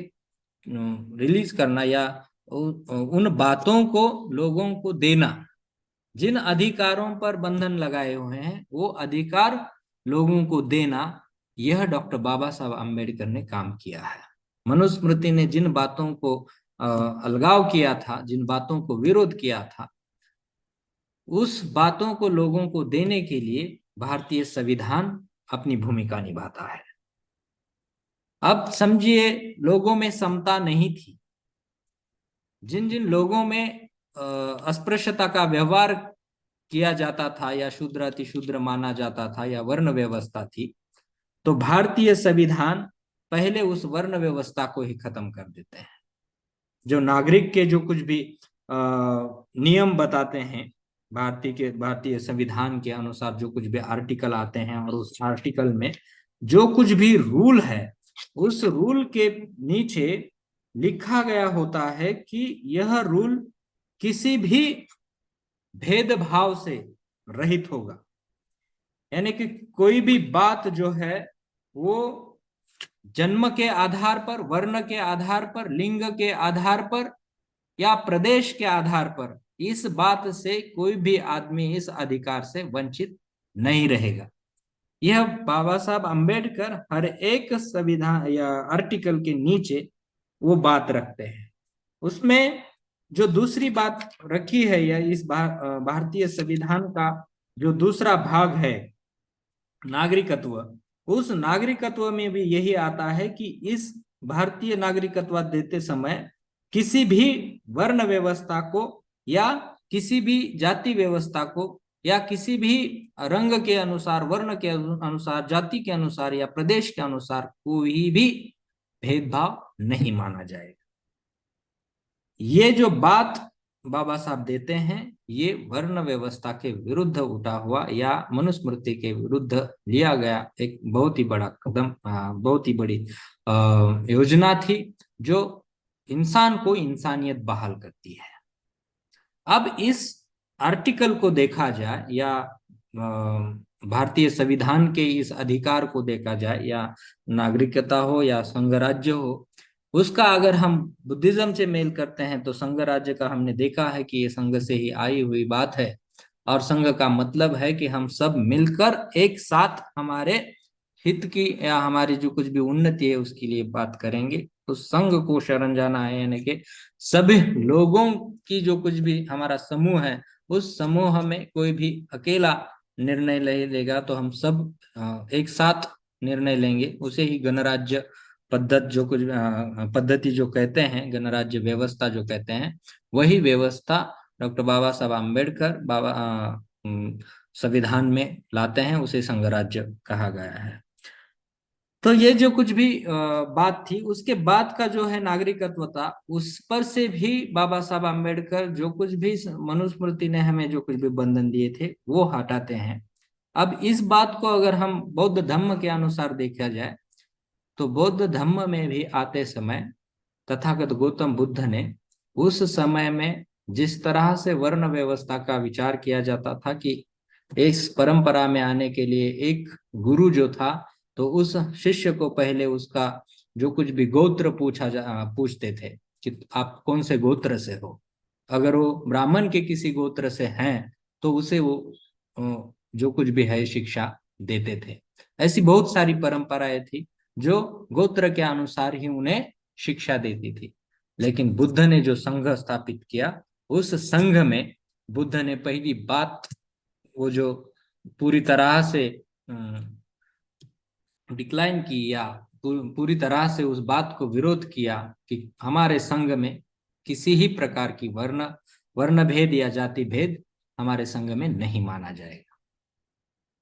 रिलीज करना या उन बातों को लोगों को देना। जिन अधिकारों पर बंधन लगाए हुए हैं वो अधिकार लोगों को देना, यह डॉक्टर बाबा साहब अम्बेडकर ने काम किया है। मनुस्मृति ने जिन बातों को अलगाव किया था, जिन बातों को विरोध किया था, उस बातों को लोगों को देने के लिए भारतीय संविधान अपनी भूमिका निभाता है। अब समझिए, लोगों में समता नहीं थी। जिन जिन लोगों में अस्पृश्यता का व्यवहार किया जाता था या शूद्र अतिशूद्र माना जाता था या वर्ण व्यवस्था थी, तो भारतीय संविधान पहले उस वर्ण व्यवस्था को ही खत्म कर देते हैं। जो नागरिक के जो कुछ भी नियम बताते हैं, भारतीय संविधान के अनुसार जो कुछ भी आर्टिकल आते हैं, और उस आर्टिकल में जो कुछ भी रूल है, उस रूल के नीचे लिखा गया होता है कि यह रूल किसी भी भेदभाव से रहित होगा। यानी कि कोई भी बात जो है वो जन्म के आधार पर, वर्ण के आधार पर, लिंग के आधार पर या प्रदेश के आधार पर, इस बात से कोई भी आदमी इस अधिकार से वंचित नहीं रहेगा। यह बाबा साहब अंबेडकर हर एक संविधान या आर्टिकल के नीचे वो बात रखते हैं। उसमें जो दूसरी बात रखी है, या इस भारतीय संविधान का जो दूसरा भाग है, नागरिकत्व, उस नागरिकत्व में भी यही आता है कि इस भारतीय नागरिकत्व देते समय किसी भी वर्ण व्यवस्था को या किसी भी जाति व्यवस्था को या किसी भी रंग के अनुसार, वर्ण के अनुसार, जाति के अनुसार या प्रदेश के अनुसार कोई भी भेदभाव नहीं माना जाएगा। ये जो बात बाबा साहब देते हैं, ये वर्ण व्यवस्था के विरुद्ध उठा हुआ या मनुस्मृति के विरुद्ध लिया गया एक बहुत ही बड़ा कदम, बहुत ही बड़ी योजना थी, जो इंसान को इंसानियत बहाल करती है। अब इस आर्टिकल को देखा जाए या भारतीय संविधान के इस अधिकार को देखा जाए, या नागरिकता हो या संघ राज्य हो, उसका अगर हम बुद्धिज्म से मेल करते हैं तो संघ राज्य का हमने देखा है कि ये संघ से ही आई हुई बात है, और संघ का मतलब है कि हम सब मिलकर एक साथ हमारे हित की या हमारी जो कुछ भी उन्नति है उसके लिए बात करेंगे। उस संघ को शरण जाना है, यानी कि सभी लोगों की जो कुछ भी हमारा समूह है, उस समूह में कोई भी अकेला निर्णय ले लेगा तो हम सब एक साथ निर्णय लेंगे, उसे ही गणराज्य पद्धति जो कहते हैं, गणराज्य व्यवस्था जो कहते हैं, वही व्यवस्था डॉक्टर बाबा साहब अम्बेडकर संविधान में लाते हैं, उसे संघ राज्य कहा गया है। तो ये जो कुछ भी बात थी, उसके बाद का जो है नागरिकत्व था, उस पर से भी बाबा साहब अम्बेडकर जो कुछ भी मनुस्मृति ने हमें जो कुछ भी बंधन दिए थे वो हटाते हैं। अब इस बात को अगर हम बौद्ध धर्म के अनुसार देखा जाए, तो बौद्ध धर्म में भी आते समय तथागत गौतम बुद्ध ने उस समय में जिस तरह से वर्ण व्यवस्था का विचार किया जाता था कि इस परंपरा में आने के लिए एक गुरु जो था, तो उस शिष्य को पहले उसका जो कुछ भी गोत्र पूछते थे कि आप कौन से गोत्र से हो। अगर वो ब्राह्मण के किसी गोत्र से हैं तो उसे वो जो कुछ भी है शिक्षा देते थे। ऐसी बहुत सारी परंपराएं थी जो गोत्र के अनुसार ही उन्हें शिक्षा देती थी। लेकिन बुद्ध ने जो संघ स्थापित किया, उस संघ में बुद्ध ने पहली बात, वो जो पूरी तरह से डिक्लाइन की या पूरी तरह से उस बात को विरोध किया कि हमारे संघ में किसी ही प्रकार की वर्ण भेद या जाति भेद हमारे संघ में नहीं माना जाएगा।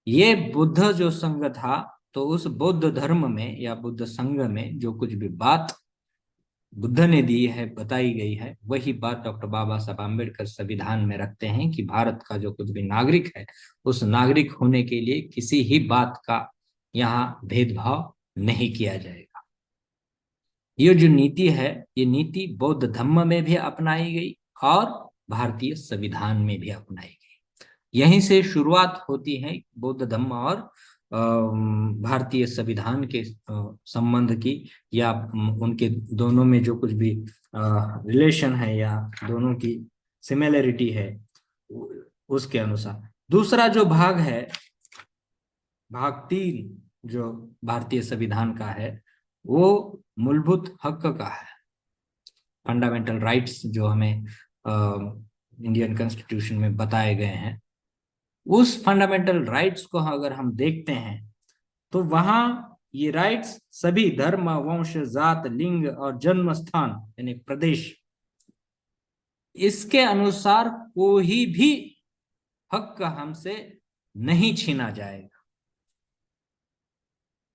ये बुद्ध जो संघ था, तो उस बौद्ध धर्म में या बुद्ध संघ में जो कुछ भी बात बुद्ध ने दी है, बताई गई है, वही बात डॉक्टर बाबा साहब आम्बेडकर संविधान में रखते हैं कि भारत का जो कुछ भी नागरिक है, उस नागरिक होने के लिए किसी ही बात का यहाँ भेदभाव नहीं किया जाएगा। ये जो नीति है, ये नीति बौद्ध धर्म में भी अपनाई गई और भारतीय संविधान में भी अपनाई गई। यहीं से शुरुआत होती है बौद्ध धर्म और भारतीय संविधान के संबंध की, या उनके दोनों में जो कुछ भी रिलेशन है या दोनों की सिमिलरिटी है, उसके अनुसार। दूसरा जो भाग है, भाग 3 जो भारतीय संविधान का है, वो मूलभूत हक का है। फंडामेंटल राइट्स जो हमें इंडियन कॉन्स्टिट्यूशन में बताए गए हैं, उस फंडामेंटल राइट्स को अगर हम देखते हैं तो वहां ये राइट्स सभी धर्म, वंश, जात, लिंग और जन्म स्थान यानी प्रदेश, इसके अनुसार कोई भी हक हमसे नहीं छीना जाएगा।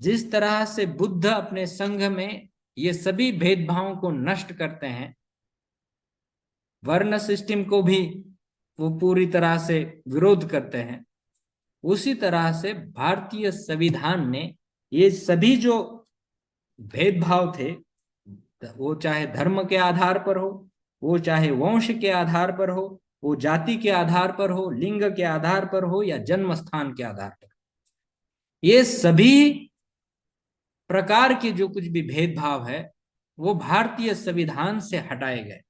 जिस तरह से बुद्ध अपने संघ में ये सभी भेदभावों को नष्ट करते हैं, वर्ण सिस्टम को भी वो पूरी तरह से विरोध करते हैं, उसी तरह से भारतीय संविधान ने ये सभी जो भेदभाव थे, वो चाहे धर्म के आधार पर हो, वो चाहे वंश के आधार पर हो, वो जाति के आधार पर हो, लिंग के आधार पर हो या जन्म स्थान के आधार पर, ये सभी प्रकार के जो कुछ भी भेदभाव है वो भारतीय संविधान से हटाए गए।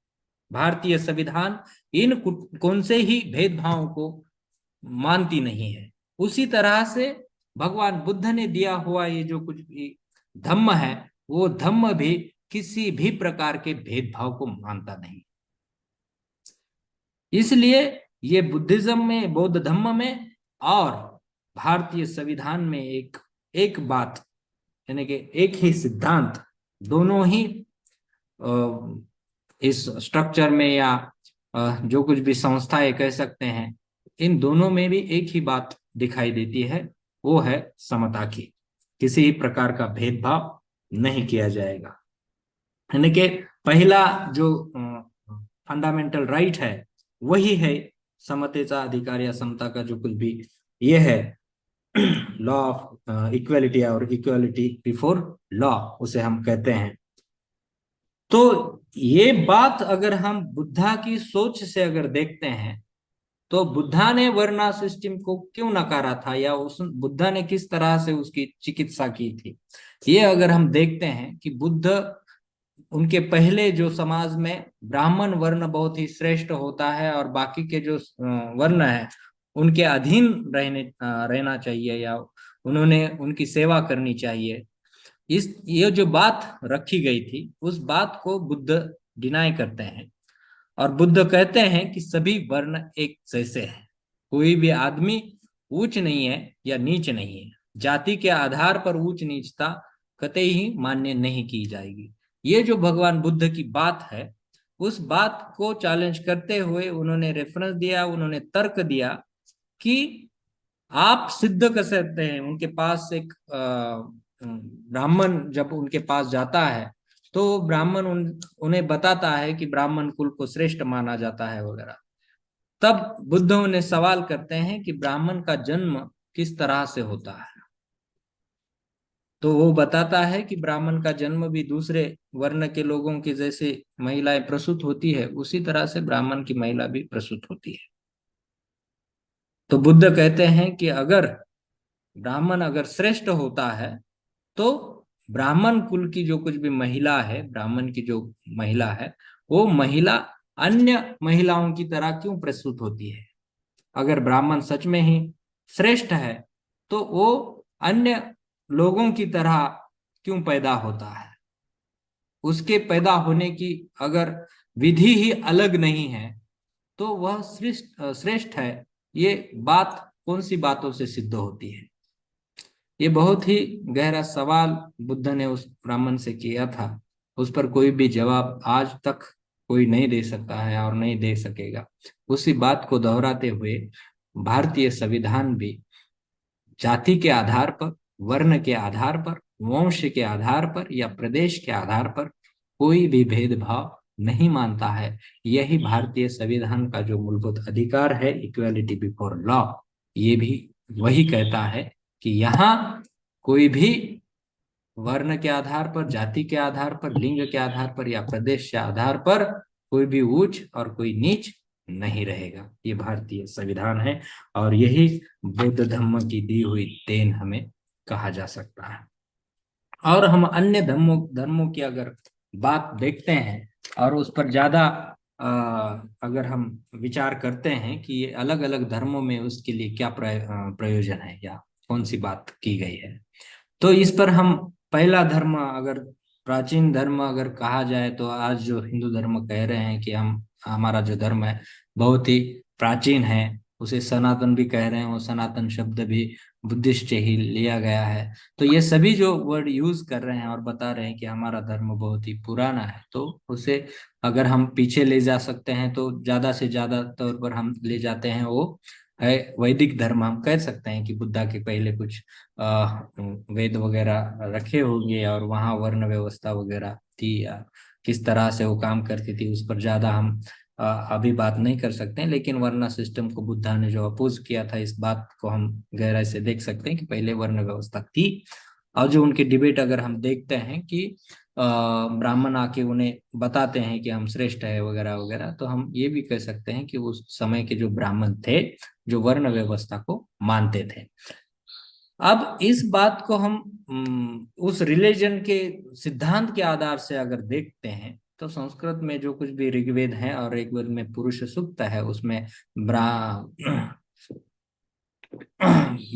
भारतीय संविधान इन कौन से ही भेदभावों को मानती नहीं है। उसी तरह से भगवान बुद्ध ने दिया हुआ ये जो कुछ भी धम्म है, वो धम्म भी किसी भी प्रकार के भेदभाव को मानता नहीं। इसलिए ये बुद्धिज्म में, बौद्ध धम्म में और भारतीय संविधान में एक बात, यानी कि एक ही सिद्धांत, दोनों ही इस स्ट्रक्चर में या जो कुछ भी संस्थाएं कह सकते हैं, इन दोनों में भी एक ही बात दिखाई देती है, वो है समता की। किसी भी प्रकार का भेदभाव नहीं किया जाएगा। यानी कि पहला जो फंडामेंटल राइट है वही है समतेचा अधिकार या समता का जो कुछ भी ये है लॉ ऑफ इक्वलिटी और इक्वलिटी बिफोर लॉ, उसे हम कहते हैं। तो ये बात अगर हम बुद्धा की सोच से अगर देखते हैं, तो बुद्धा ने वर्णा सिस्टम को क्यों नकारा था या उस बुद्धा ने किस तरह से उसकी चिकित्सा की थी, ये अगर हम देखते हैं कि बुद्ध, उनके पहले जो समाज में ब्राह्मण वर्ण बहुत ही श्रेष्ठ होता है और बाकी के जो वर्ण है उनके अधीन रहना चाहिए या उन्होंने उनकी सेवा करनी चाहिए, ये जो बात रखी गई थी, उस बात को बुद्ध डिनाई करते हैं और बुद्ध कहते हैं कि सभी वर्ण एक जैसे हैं। कोई भी आदमी ऊंच नहीं है या नीच नहीं है। जाति के आधार पर ऊंच नीचता कतई ही मान्य नहीं की जाएगी। ये जो भगवान बुद्ध की बात है, उस बात को चैलेंज करते हुए उन्होंने रेफरेंस दिया, उन्होंने तर्क दिया कि आप सिद्ध कर सकते हैं। उनके पास एक ब्राह्मण जब उनके पास जाता है तो ब्राह्मण उन्हें बताता है कि ब्राह्मण कुल को श्रेष्ठ माना जाता है वगैरह। तब बुद्ध उन्हें सवाल करते हैं कि ब्राह्मण का जन्म किस तरह से होता है, तो वो बताता है कि ब्राह्मण का जन्म भी दूसरे वर्ण के लोगों के जैसे महिलाएं प्रसूत होती है, उसी तरह से ब्राह्मण की महिला भी प्रसूत होती है। तो बुद्ध कहते हैं कि अगर ब्राह्मण अगर श्रेष्ठ होता है तो ब्राह्मण कुल की जो कुछ भी महिला है, ब्राह्मण की जो महिला है, वो महिला अन्य महिलाओं की तरह क्यों प्रसूत होती है। अगर ब्राह्मण सच में ही श्रेष्ठ है तो वो अन्य लोगों की तरह क्यों पैदा होता है। उसके पैदा होने की अगर विधि ही अलग नहीं है तो वह श्रेष्ठ श्रेष्ठ है। ये बात कौन सी बातों से सिद्ध होती है? ये बहुत ही गहरा सवाल बुद्ध ने उस ब्राह्मण से किया था। उस पर कोई भी जवाब आज तक कोई नहीं दे सकता है और नहीं दे सकेगा। उसी बात को दोहराते हुए भारतीय संविधान भी जाति के आधार पर, वर्ण के आधार पर, वंश के आधार पर या प्रदेश के आधार पर कोई भी भेदभाव नहीं मानता है। यही भारतीय संविधान का जो मूलभूत अधिकार है, इक्वालिटी बिफोर लॉ, ये भी वही कहता है कि यहाँ कोई भी वर्ण के आधार पर, जाति के आधार पर, लिंग के आधार पर या प्रदेश के आधार पर कोई भी ऊंच और कोई नीच नहीं रहेगा। ये भारतीय संविधान है और यही बौद्ध धर्म की दी हुई देन हमें कहा जा सकता है। और हम अन्य धर्मों धर्मों की अगर बात देखते हैं और उस पर ज्यादा अगर हम विचार करते हैं कि ये अलग अलग धर्मों में उसके लिए क्या प्रयोजन है या कौन सी बात की गई है, तो इस पर हम पहला धर्म अगर प्राचीन धर्म अगर कहा जाए तो आज जो हिंदू धर्म कह रहे हैं कि हम हमारा जो धर्म है बहुत ही प्राचीन है, उसे सनातन भी कह रहे हैं। वो सनातन शब्द भी बुद्धिस्ट से ही लिया गया है। तो ये सभी जो वर्ड यूज कर रहे हैं और बता रहे हैं कि हमारा धर्म बहुत ही पुराना है, तो उसे अगर हम पीछे ले जा सकते हैं तो ज्यादा से ज्यादा तौर पर हम ले जाते हैं वो है वैदिक धर्म। हम कह सकते हैं कि बुद्धा के पहले कुछ वेद वगैरह रखे होंगे और वहाँ वर्ण व्यवस्था वगैरह थी या किस तरह से वो काम करती थी, उस पर ज्यादा हम अभी बात नहीं कर सकते हैं। लेकिन वर्ण सिस्टम को बुद्धा ने जो अपोज किया था, इस बात को हम गहराई से देख सकते हैं कि पहले वर्ण व्यवस्था थी। और जो उनकी डिबेट अगर हम देखते हैं कि ब्राह्मण आके उन्हें बताते हैं कि हम श्रेष्ठ है वगैरह वगैरह, तो हम ये भी कह सकते हैं कि उस समय के जो ब्राह्मण थे जो वर्ण व्यवस्था को मानते थे। अब इस बात को हम उस रिलीजन के सिद्धांत के आधार से अगर देखते हैं तो संस्कृत में जो कुछ भी ऋग्वेद है और ऋग्वेद में पुरुष सूक्त है, उसमें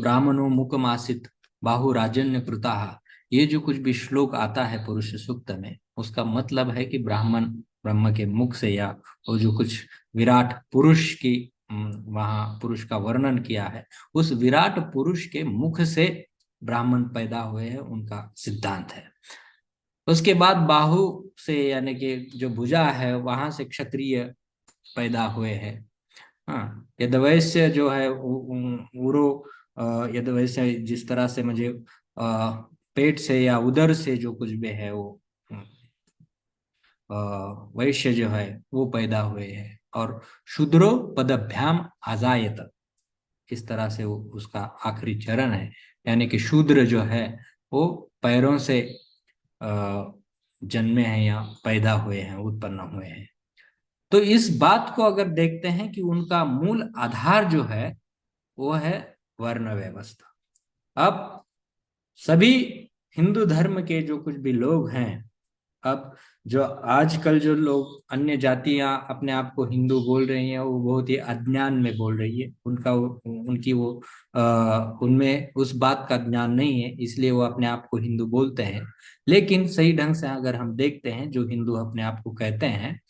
ब्राह्मणों मुकमासित बाहु राजन्य कृता, ये जो कुछ भी श्लोक आता है पुरुष सूक्त में, उसका मतलब है कि ब्राह्मण ब्रह्म के मुख से या वो जो कुछ विराट पुरुष की वहां पुरुष का वर्णन किया है, उस विराट पुरुष के मुख से ब्राह्मण पैदा हुए हैं, उनका सिद्धांत है। उसके बाद बाहु से यानी कि जो भुजा है वहां से क्षत्रिय पैदा हुए हैं। हाँ, यदवैश्य जो है उरो यदवैश्य जिस तरह से मुझे पेट से या उदर से जो कुछ भी है वो वैश्य जो है वो पैदा हुए हैं। और शूद्रो पदभ्याम आजायत, इस तरह से वो उसका आखिरी चरण है, यानी कि शूद्र जो है वो पैरों से जन्मे हैं या पैदा हुए हैं, उत्पन्न हुए हैं। तो इस बात को अगर देखते हैं कि उनका मूल आधार जो है वो है वर्ण व्यवस्था। अब सभी हिंदू धर्म के जो कुछ भी लोग हैं, अब जो आजकल जो लोग अन्य जातियां अपने आप को हिंदू बोल रही हैं, वो बहुत ही अज्ञान में बोल रही है। उनकी वो उनमें उस बात का ज्ञान नहीं है, इसलिए वो अपने आप को हिंदू बोलते हैं। लेकिन सही ढंग से अगर हम देखते हैं, जो हिंदू अपने आप को कहते हैं,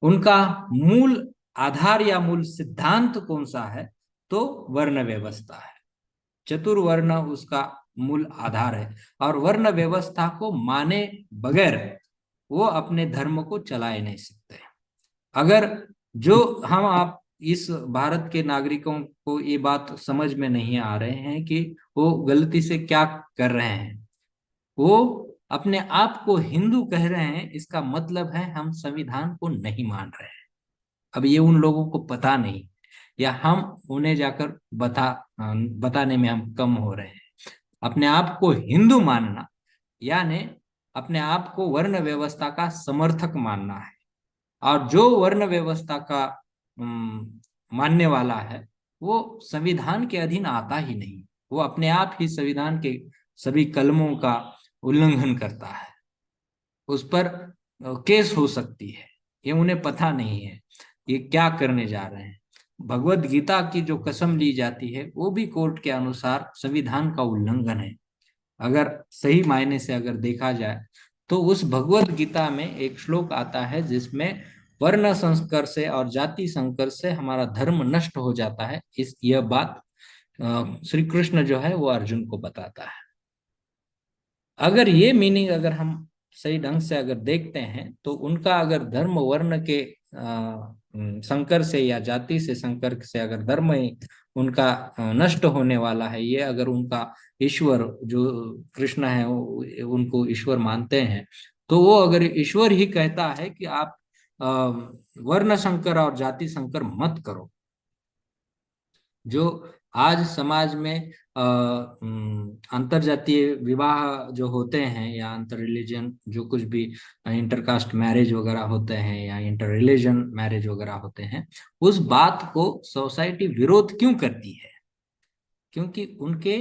उनका मूल आधार या मूल सिद्धांत कौन सा है? तो वर्ण व्यवस्था है। चतुर्वर्ण उसका मूल आधार है और वर्ण व्यवस्था को माने बगैर वो अपने धर्म को चला ही नहीं सकते। अगर जो हम आप इस भारत के नागरिकों को ये बात समझ में नहीं आ रहे हैं कि वो गलती से क्या कर रहे हैं, वो अपने आप को हिंदू कह रहे हैं, इसका मतलब है हम संविधान को नहीं मान रहे हैं। अब ये उन लोगों को पता नहीं, या हम उन्हें जाकर बताने में हम कम हो रहे हैं। अपने आप को हिंदू मानना यानी अपने आप को वर्ण व्यवस्था का समर्थक मानना है। और जो वर्ण व्यवस्था का मानने वाला है वो संविधान के अधीन आता ही नहीं, वो अपने आप ही संविधान के सभी कलमों का उल्लंघन करता है। उस पर केस हो सकती है, ये उन्हें पता नहीं है ये क्या करने जा रहे हैं। भगवत गीता की जो कसम ली जाती है वो भी कोर्ट के अनुसार संविधान का उल्लंघन है। अगर सही मायने से अगर देखा जाए तो उस भगवत गीता में एक श्लोक आता है जिसमें वर्ण संकर से और जाति संकर से हमारा धर्म नष्ट हो जाता है। यह बात श्री कृष्ण जो है वो अर्जुन को बताता है। अगर ये मीनिंग अगर हम सही ढंग से अगर देखते हैं तो उनका अगर धर्म वर्ण के संकर से या जाति से संकर से अगर धर्म ही उनका नष्ट होने वाला है, ये अगर उनका ईश्वर जो कृष्ण है वो उनको ईश्वर मानते हैं, तो वो अगर ईश्वर ही कहता है कि आप वर्ण संकर और जाति संकर मत करो, जो आज समाज में अंतरजातीय विवाह जो होते हैं या अंतर रिलीजन जो कुछ भी इंटरकास्ट मैरिज वगैरह होते हैं या इंटर रिलीजन मैरिज वगैरह होते हैं, उस बात को सोसाइटी विरोध क्यों करती है? क्योंकि उनके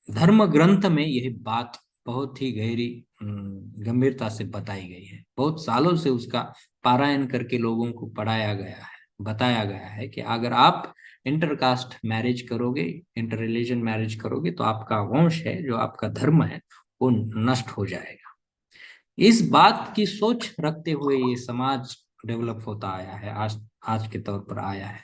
धर्म ग्रंथ में यह बात बहुत ही गहरी गंभीरता से बताई गई है। बहुत सालों से उसका पारायण करके लोगों को पढ़ाया गया है, बताया गया है कि अगर आप इंटरकास्ट मैरिज करोगे, इंटर रिलीजन मैरिज करोगे, तो आपका वंश है, जो आपका धर्म है, वो नष्ट हो जाएगा। इस बात की सोच रखते हुए ये समाज डेवलप होता आया है, आज आज के तौर पर आया है,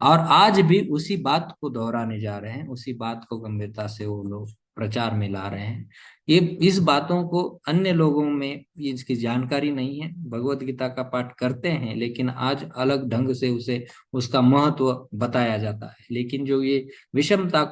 और आज भी उसी बात को दोहराने जा रहे हैं, उसी बात को गंभीरता से वो लोग प्रचार में ला रहे हैं। ये इस बातों को अन्य लोगों में इसकी जानकारी नहीं है, भगवत गीता का पाठ करते हैं लेकिन आज अलग ढंग से उसे उसका महत्व बताया जाता है। लेकिन जो ये विषमता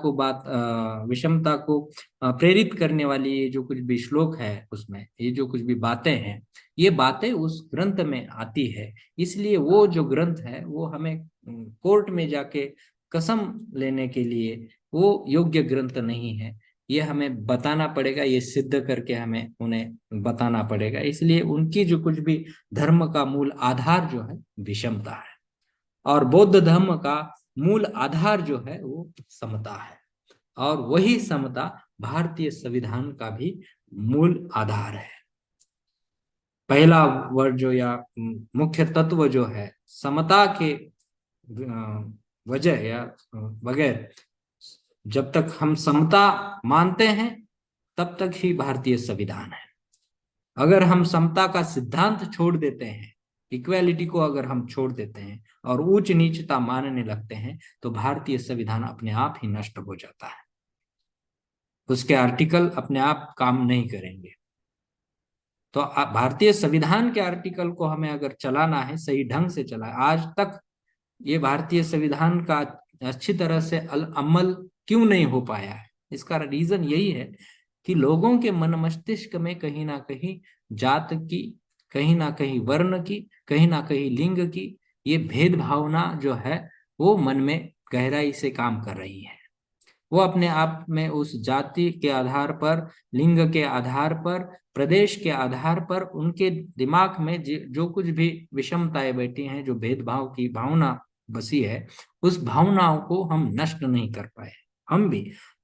को प्रेरित करने वाली ये जो कुछ भी श्लोक है, उसमें ये जो कुछ भी बातें हैं, ये बातें उस ग्रंथ में आती है। इसलिए वो जो ग्रंथ है वो हमें कोर्ट में जाके कसम लेने के लिए वो योग्य ग्रंथ नहीं है। ये हमें बताना पड़ेगा, ये सिद्ध करके हमें उन्हें बताना पड़ेगा। इसलिए उनकी जो कुछ भी धर्म का मूल आधार जो है विषमता है, और बौद्ध धर्म का मूल आधार जो है वो समता है, और वही समता भारतीय संविधान का भी मूल आधार है। पहला वर्ड जो या मुख्य तत्व जो है समता के वजह या बगैर, जब तक हम समता मानते हैं तब तक ही भारतीय संविधान है। अगर हम समता का सिद्धांत छोड़ देते हैं, इक्वालिटी को अगर हम छोड़ देते हैं और ऊंच नीचता मानने लगते हैं, तो भारतीय संविधान अपने आप ही नष्ट हो जाता है। उसके आर्टिकल अपने आप काम नहीं करेंगे। तो भारतीय संविधान के आर्टिकल को हमें अगर चलाना है, सही ढंग से चलाए। आज तक ये भारतीय संविधान का अच्छी तरह से अमल क्यों नहीं हो पाया है? इसका रीजन यही है कि लोगों के मन मस्तिष्क में कहीं ना कहीं जात की, कहीं ना कहीं वर्ण की, कहीं ना कहीं लिंग की ये भेदभावना जो है वो मन में गहराई से काम कर रही है। वो अपने आप में उस जाति के आधार पर, लिंग के आधार पर, प्रदेश के आधार पर उनके दिमाग में जो कुछ भी विषमताएं बैठी हैं, जो भेदभाव की भावना बसी है, उस भावनाओं को हम नष्ट नहीं कर पाए।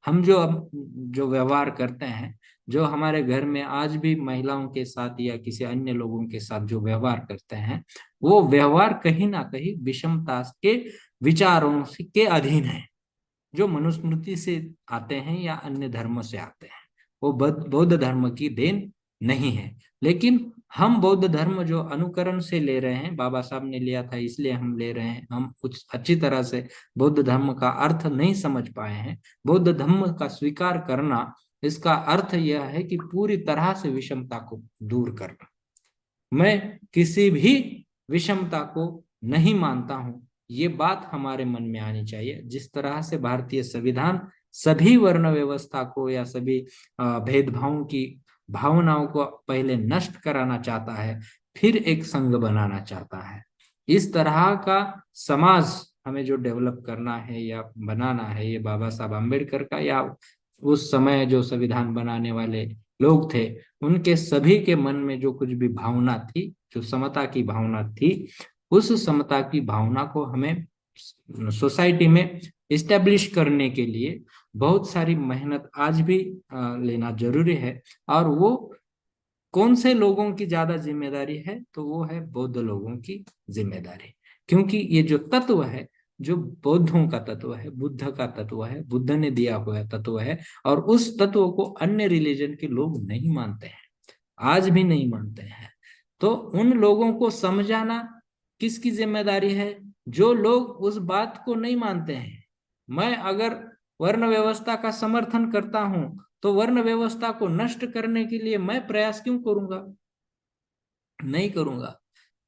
हम जो व्यवहार करते हैं, जो हमारे घर में आज भी महिलाओं के साथ या किसी अन्य लोगों के साथ जो व्यवहार करते हैं, वो व्यवहार कहीं ना कहीं विषमता के विचारों के अधीन है, जो मनुस्मृति से आते हैं या अन्य धर्म से आते हैं। वो बौद्ध धर्म की देन नहीं है। लेकिन हम बौद्ध धर्म जो अनुकरण से ले रहे हैं, बाबा साहब ने लिया था इसलिए हम ले रहे हैं, हम कुछ अच्छी तरह से बौद्ध धर्म का अर्थ नहीं समझ पाए हैं। बौद्ध धर्म का स्वीकार करना, इसका अर्थ यह है कि पूरी तरह से विषमता को दूर करना। मैं किसी भी विषमता को नहीं मानता हूं, ये बात हमारे मन में आनी चाहिए। जिस तरह से भारतीय संविधान सभी वर्ण व्यवस्था को या सभी भेदभावों की भावनाओं को पहले नष्ट कराना चाहता है, फिर एक संघ बनाना चाहता है, इस तरह का समाज हमें जो डेवलप करना है या बनाना है, ये बाबा साहब अम्बेडकर का या उस समय जो संविधान बनाने वाले लोग थे, उनके सभी के मन में जो कुछ भी भावना थी, जो समता की भावना थी, उस समता की भावना को हमें सोसाइटी में इस्टेब्लिश करने के लिए बहुत सारी मेहनत आज भी लेना जरूरी है। और वो कौन से लोगों की ज्यादा जिम्मेदारी है? तो वो है बौद्ध लोगों की जिम्मेदारी। क्योंकि ये जो तत्व है जो बौद्धों का तत्व है, बुद्ध का तत्व है, बुद्ध ने दिया हुआ तत्व है, और उस तत्व को अन्य रिलीजन के लोग नहीं मानते हैं, आज भी नहीं मानते हैं। तो उन लोगों को समझाना किसकी जिम्मेदारी है? जो लोग उस बात को नहीं मानते हैं। मैं अगर वर्ण व्यवस्था का समर्थन करता हूं, तो वर्ण व्यवस्था को नष्ट करने के लिए मैं प्रयास क्यों करूंगा? नहीं करूंगा।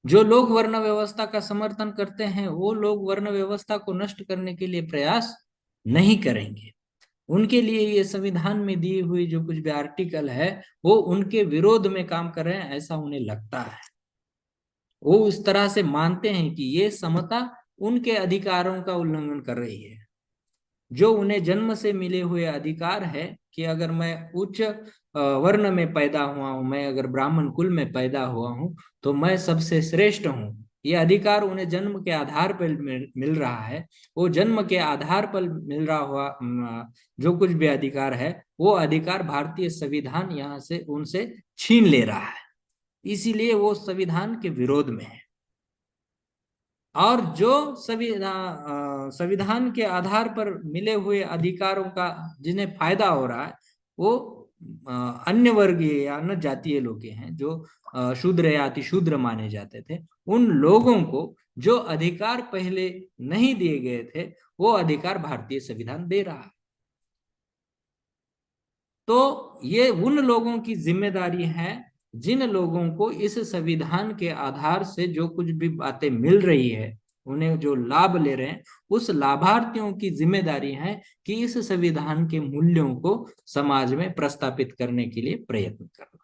जो लोग वर्ण व्यवस्था का समर्थन करते हैं, वो लोग वर्ण व्यवस्था को नष्ट करने के लिए प्रयास नहीं करेंगे। उनके लिए ये संविधान में दी हुई जो कुछ भी आर्टिकल है, वो उनके विरोध में काम कर रहे हैं, ऐसा उन्हें लगता है। वो उस तरह से मानते हैं कि ये समता उनके अधिकारों का उल्लंघन कर रही है। जो उन्हें जन्म से मिले हुए अधिकार है कि अगर मैं उच्च वर्ण में पैदा हुआ हूं, मैं अगर ब्राह्मण कुल में पैदा हुआ हूं, तो मैं सबसे श्रेष्ठ हूं। ये अधिकार उन्हें जन्म के आधार पर मिल रहा है। वो जन्म के आधार पर मिल रहा हुआ जो कुछ भी अधिकार है, वो अधिकार भारतीय संविधान यहाँ से उनसे छीन ले रहा है। इसीलिए वो संविधान के विरोध में है। और जो संविधान के आधार पर मिले हुए अधिकारों का जिन्हें फायदा हो रहा है, वो अन्य वर्गीय या अन्य जातीय लोग हैं, जो शूद्र या अतिशूद्र माने जाते थे। उन लोगों को जो अधिकार पहले नहीं दिए गए थे, वो अधिकार भारतीय संविधान दे रहा है। तो ये उन लोगों की जिम्मेदारी है जिन लोगों को इस संविधान के आधार से जो कुछ भी बातें मिल रही है, उन्हें जो लाभ ले रहे हैं, उस लाभार्थियों की जिम्मेदारी है कि इस संविधान के मूल्यों को समाज में प्रस्थापित करने के लिए प्रयत्न करना।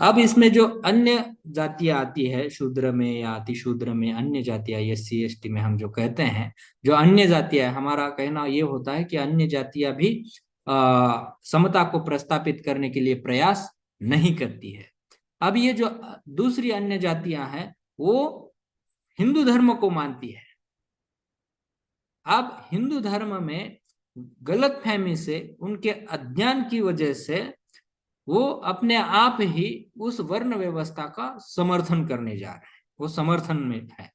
अब इसमें जो अन्य जातियां आती है, शूद्र में या अतिशूद्र में, अन्य जातियां SC ST में हम जो कहते हैं, जो अन्य जातियां, हमारा कहना ये होता है कि अन्य जातियां भी समता को प्रस्तापित करने के लिए प्रयास नहीं करती है। अब ये जो दूसरी अन्य जातियां हैं, वो हिंदू धर्म को मानती है। अब हिंदू धर्म में गलतफहमी से, उनके अज्ञान की वजह से, वो अपने आप ही उस वर्ण व्यवस्था का समर्थन करने जा रहे हैं। वो समर्थन में है,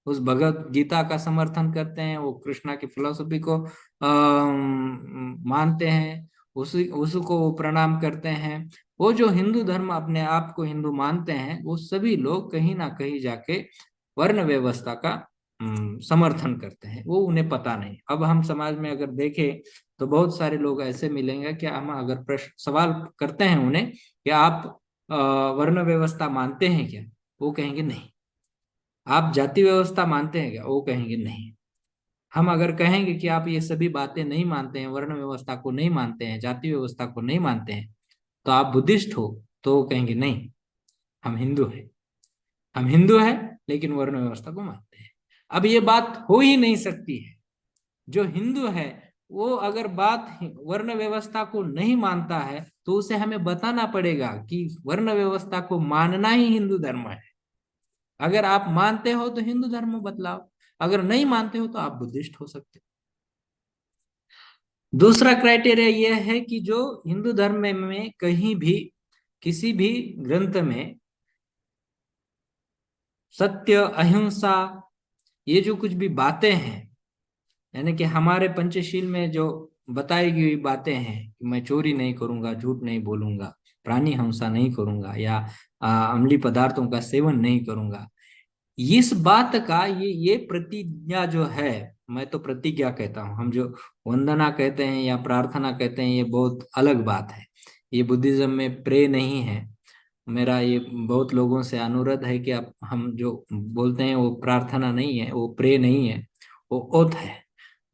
उस भगवत गीता का समर्थन करते हैं, वो कृष्णा की फिलोसफी को मानते हैं, उसको वो प्रणाम करते हैं। वो जो हिंदू धर्म अपने आप को हिंदू मानते हैं, वो सभी लोग कहीं ना कहीं जाके वर्ण व्यवस्था का समर्थन करते हैं। वो उन्हें पता नहीं। अब हम समाज में अगर देखें, तो बहुत सारे लोग ऐसे मिलेंगे कि हम अगर प्रश्न सवाल करते हैं उन्हें कि आप वर्ण व्यवस्था मानते हैं क्या, वो कहेंगे नहीं। आप जाति व्यवस्था मानते हैं क्या, वो कहेंगे नहीं। हम अगर कहेंगे कि आप ये सभी बातें नहीं मानते हैं, वर्ण व्यवस्था को नहीं मानते हैं, जाति व्यवस्था को नहीं मानते हैं, तो आप बुद्धिस्ट हो, तो वो कहेंगे नहीं, हम हिंदू हैं। हम हिंदू हैं लेकिन वर्ण व्यवस्था को मानते हैं। अब ये बात हो ही नहीं सकती है। जो हिंदू है, वो अगर बात वर्ण व्यवस्था को नहीं मानता है, तो उसे हमें बताना पड़ेगा कि वर्ण व्यवस्था को मानना ही हिंदू धर्म है। अगर आप मानते हो तो हिंदू धर्म बदलाओ, अगर नहीं मानते हो तो आप बुद्धिस्ट हो सकते हो। दूसरा क्राइटेरिया यह है कि जो हिंदू धर्म में कहीं भी किसी भी ग्रंथ में सत्य, अहिंसा, ये जो कुछ भी बातें हैं, यानी कि हमारे पंचशील में जो बताई गई बातें हैं कि मैं चोरी नहीं करूंगा, झूठ नहीं बोलूंगा, प्राणी हिंसा नहीं करूंगा, या अम्लीय पदार्थों का सेवन नहीं करूंगा, इस बात का ये प्रतिज्ञा जो है, मैं तो प्रतिज्ञा कहता हूँ, हम जो वंदना कहते हैं या प्रार्थना कहते हैं, ये बहुत अलग बात है। ये बुद्धिज्म में प्रे नहीं है। मेरा ये बहुत लोगों से अनुरोध है कि आप, हम जो बोलते हैं वो प्रार्थना नहीं है, वो प्रे नहीं है, वो ओथ है।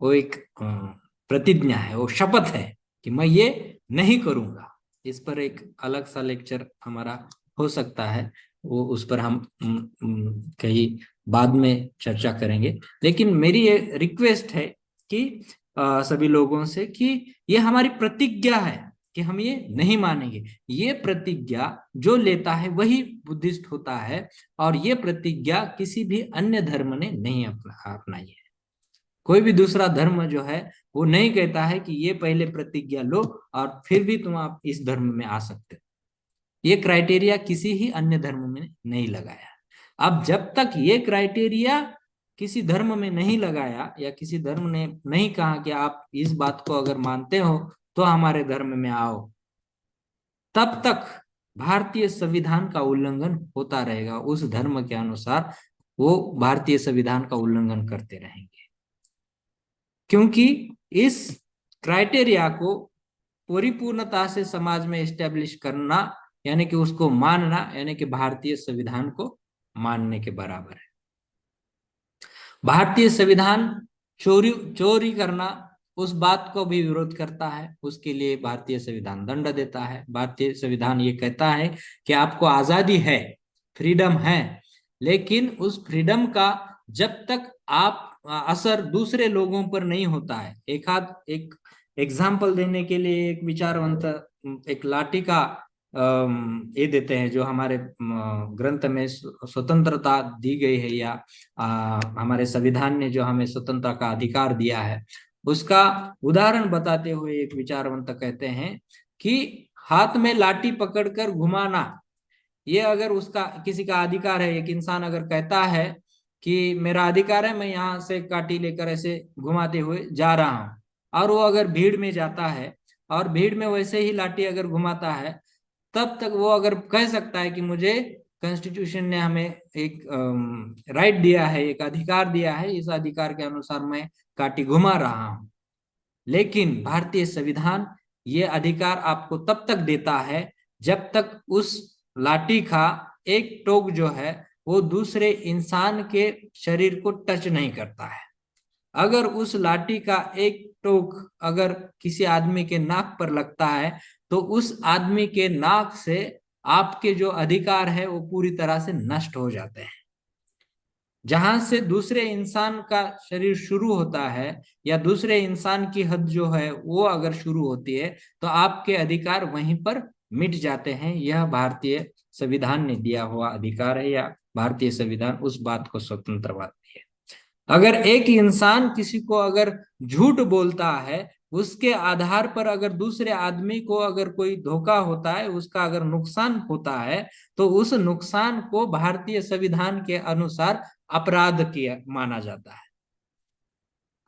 वो एक प्रतिज्ञा है, वो शपथ है कि मैं ये नहीं करूंगा। इस पर एक अलग सा लेक्चर हमारा हो सकता है, वो उस पर हम कहीं बाद में चर्चा करेंगे। लेकिन मेरी ये रिक्वेस्ट है कि सभी लोगों से कि ये हमारी प्रतिज्ञा है कि हम ये नहीं मानेंगे। ये प्रतिज्ञा जो लेता है वही बुद्धिस्ट होता है, और ये प्रतिज्ञा किसी भी अन्य धर्म ने नहीं अपनाई है। कोई भी दूसरा धर्म जो है, वो नहीं कहता है कि ये पहले प्रतिज्ञा लो और फिर भी तुम आप इस धर्म में आ सकते हो। ये क्राइटेरिया किसी ही अन्य धर्म में नहीं लगाया। अब जब तक ये क्राइटेरिया किसी धर्म में नहीं लगाया या किसी धर्म ने नहीं कहा कि आप इस बात को अगर मानते हो तो हमारे धर्म में आओ, तब तक भारतीय संविधान का उल्लंघन होता रहेगा। उस धर्म के अनुसार वो भारतीय संविधान का उल्लंघन करते रहेंगे, क्योंकि इस क्राइटेरिया को परिपूर्णता से समाज में एस्टेब्लिश करना यानी कि उसको मानना यानी कि भारतीय संविधान को मानने के बराबर है। भारतीय संविधान चोरी चोरी करना उस बात को भी विरोध करता है, उसके लिए भारतीय संविधान दंड देता है। भारतीय संविधान ये कहता है कि आपको आजादी है, फ्रीडम है, लेकिन उस फ्रीडम का जब तक आप असर दूसरे लोगों पर नहीं होता है। एक एग्जाम्पल देने के लिए एक विचारवंत एक लाठी का ये देते हैं, जो हमारे ग्रंथ में स्वतंत्रता दी गई है या हमारे संविधान ने जो हमें स्वतंत्रता का अधिकार दिया है, उसका उदाहरण बताते हुए एक विचारवंत कहते हैं कि हाथ में लाठी पकड़कर घुमाना, ये अगर उसका किसी का अधिकार है, एक इंसान अगर कहता है कि मेरा अधिकार है, मैं यहाँ से काठी लेकर ऐसे घुमाते हुए जा रहा हूँ, और वो अगर भीड़ में जाता है और भीड़ में वैसे ही लाठी अगर घुमाता है, तब तक वो अगर कह सकता है कि मुझे कॉन्स्टिट्यूशन ने हमें एक राइट दिया है, एक अधिकार दिया है, इस अधिकार के अनुसार मैं काठी घुमा रहा हूं। लेकिन भारतीय संविधान ये अधिकार आपको तब तक देता है जब तक उस लाठी का एक टोक जो है वो दूसरे इंसान के शरीर को टच नहीं करता है। अगर उस लाठी का एक टोक अगर किसी आदमी के नाक पर लगता है तो उस आदमी के नाक से आपके जो अधिकार है वो पूरी तरह से नष्ट हो जाते हैं। जहां से दूसरे इंसान का शरीर शुरू होता है या दूसरे इंसान की हद जो है वो अगर शुरू होती है तो आपके अधिकार वहीं पर मिट जाते हैं। यह भारतीय संविधान ने दिया हुआ अधिकार है या भारतीय संविधान उस बात को स्वतंत्रवादी है। अगर एक इंसान किसी को अगर झूठ बोलता है, उसके आधार पर अगर दूसरे आदमी को अगर कोई धोखा होता है, उसका अगर नुकसान होता है, तो उस नुकसान को भारतीय संविधान के अनुसार अपराध किया माना जाता है।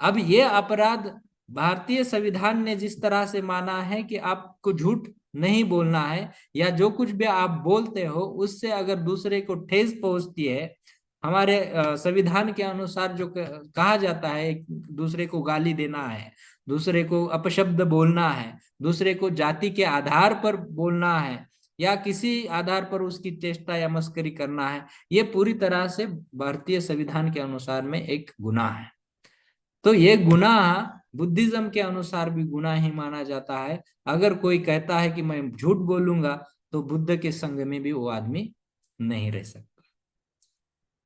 अब ये अपराध भारतीय संविधान ने जिस तरह से माना है कि आपको झूठ नहीं बोलना है या जो कुछ भी आप बोलते हो उससे अगर दूसरे को ठेस पहुंचती है, हमारे संविधान के अनुसार जो कहा जाता है, एक दूसरे को गाली देना है, दूसरे को अपशब्द बोलना है, दूसरे को जाति के आधार पर बोलना है या किसी आधार पर उसकी चेष्टा या मस्करी करना है, ये पूरी तरह से भारतीय संविधान के अनुसार में एक गुनाह है। तो ये गुनाह बुद्धिज्म के अनुसार भी गुनाह ही माना जाता है। अगर कोई कहता है कि मैं झूठ बोलूंगा तो बुद्ध के संग में भी वो आदमी नहीं रह सकता,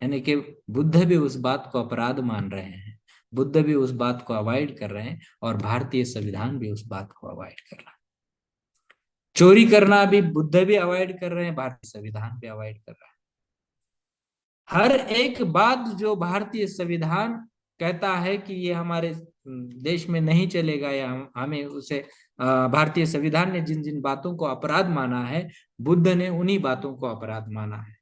यानी कि बुद्ध भी उस बात को अपराध मान रहे हैं, बुद्ध भी उस बात को अवॉइड कर रहे हैं और भारतीय संविधान भी उस बात को अवॉइड कर रहा है। चोरी करना भी बुद्ध भी अवॉइड कर रहे हैं, भारतीय संविधान भी अवॉइड कर रहा है। हर एक बात जो भारतीय संविधान कहता है कि ये हमारे देश में नहीं चलेगा या हमें उसे भारतीय संविधान ने जिन जिन बातों को अपराध माना है, बुद्ध ने उन्हीं बातों को अपराध माना है।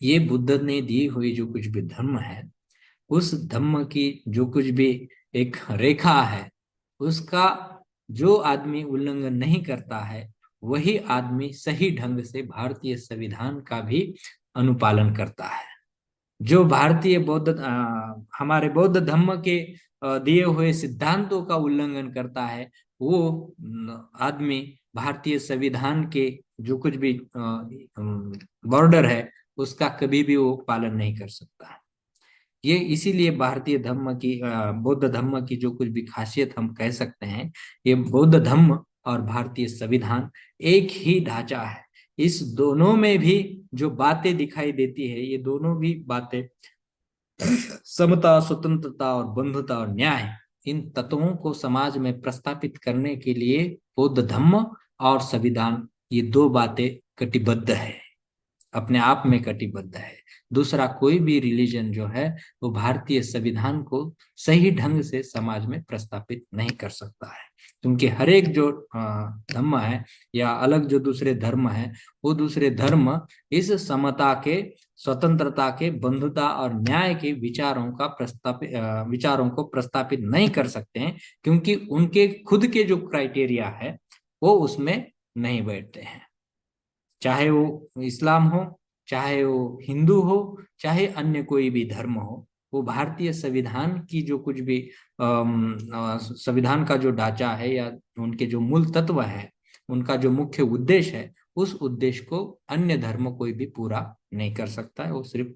ये बुद्ध ने दी हुई जो कुछ भी धर्म है, उस धर्म की जो कुछ भी एक रेखा है, उसका जो आदमी उल्लंघन नहीं करता है वही आदमी सही ढंग से भारतीय संविधान का भी अनुपालन करता है। जो भारतीय बौद्ध हमारे बौद्ध धर्म के दिए हुए सिद्धांतों का उल्लंघन करता है, वो आदमी भारतीय संविधान के जो कुछ भी बॉर्डर है उसका कभी भी वो पालन नहीं कर सकता। ये इसीलिए भारतीय धर्म की बौद्ध धर्म की जो कुछ भी खासियत हम कह सकते हैं, ये बौद्ध धर्म और भारतीय संविधान एक ही ढांचा है। इस दोनों में भी जो बातें दिखाई देती है, ये दोनों भी बातें समता, स्वतंत्रता और बंधुता और न्याय, इन तत्वों को समाज में प्रस्थापित करने के लिए बौद्ध धर्म और संविधान, ये दो बातें कटिबद्ध है। अपने आप में कटिबद्ध है। दूसरा कोई भी रिलीजन जो है वो भारतीय संविधान को सही ढंग से समाज में प्रस्तापित नहीं कर सकता है, क्योंकि हर एक जो धर्म है या अलग जो दूसरे धर्म है, वो दूसरे धर्म इस समता के, स्वतंत्रता के, बंधुता और न्याय के विचारों को प्रस्तापित नहीं कर सकते हैं, क्योंकि उनके खुद के जो क्राइटेरिया है वो उसमें नहीं बैठते हैं। चाहे वो इस्लाम हो, चाहे वो हिंदू हो, चाहे अन्य कोई भी धर्म हो, वो भारतीय संविधान की जो कुछ भी संविधान का जो ढांचा है या उनके जो मूल तत्व है, उनका जो मुख्य उद्देश्य है, उस उद्देश्य को अन्य धर्म कोई भी पूरा नहीं कर सकता है। वो सिर्फ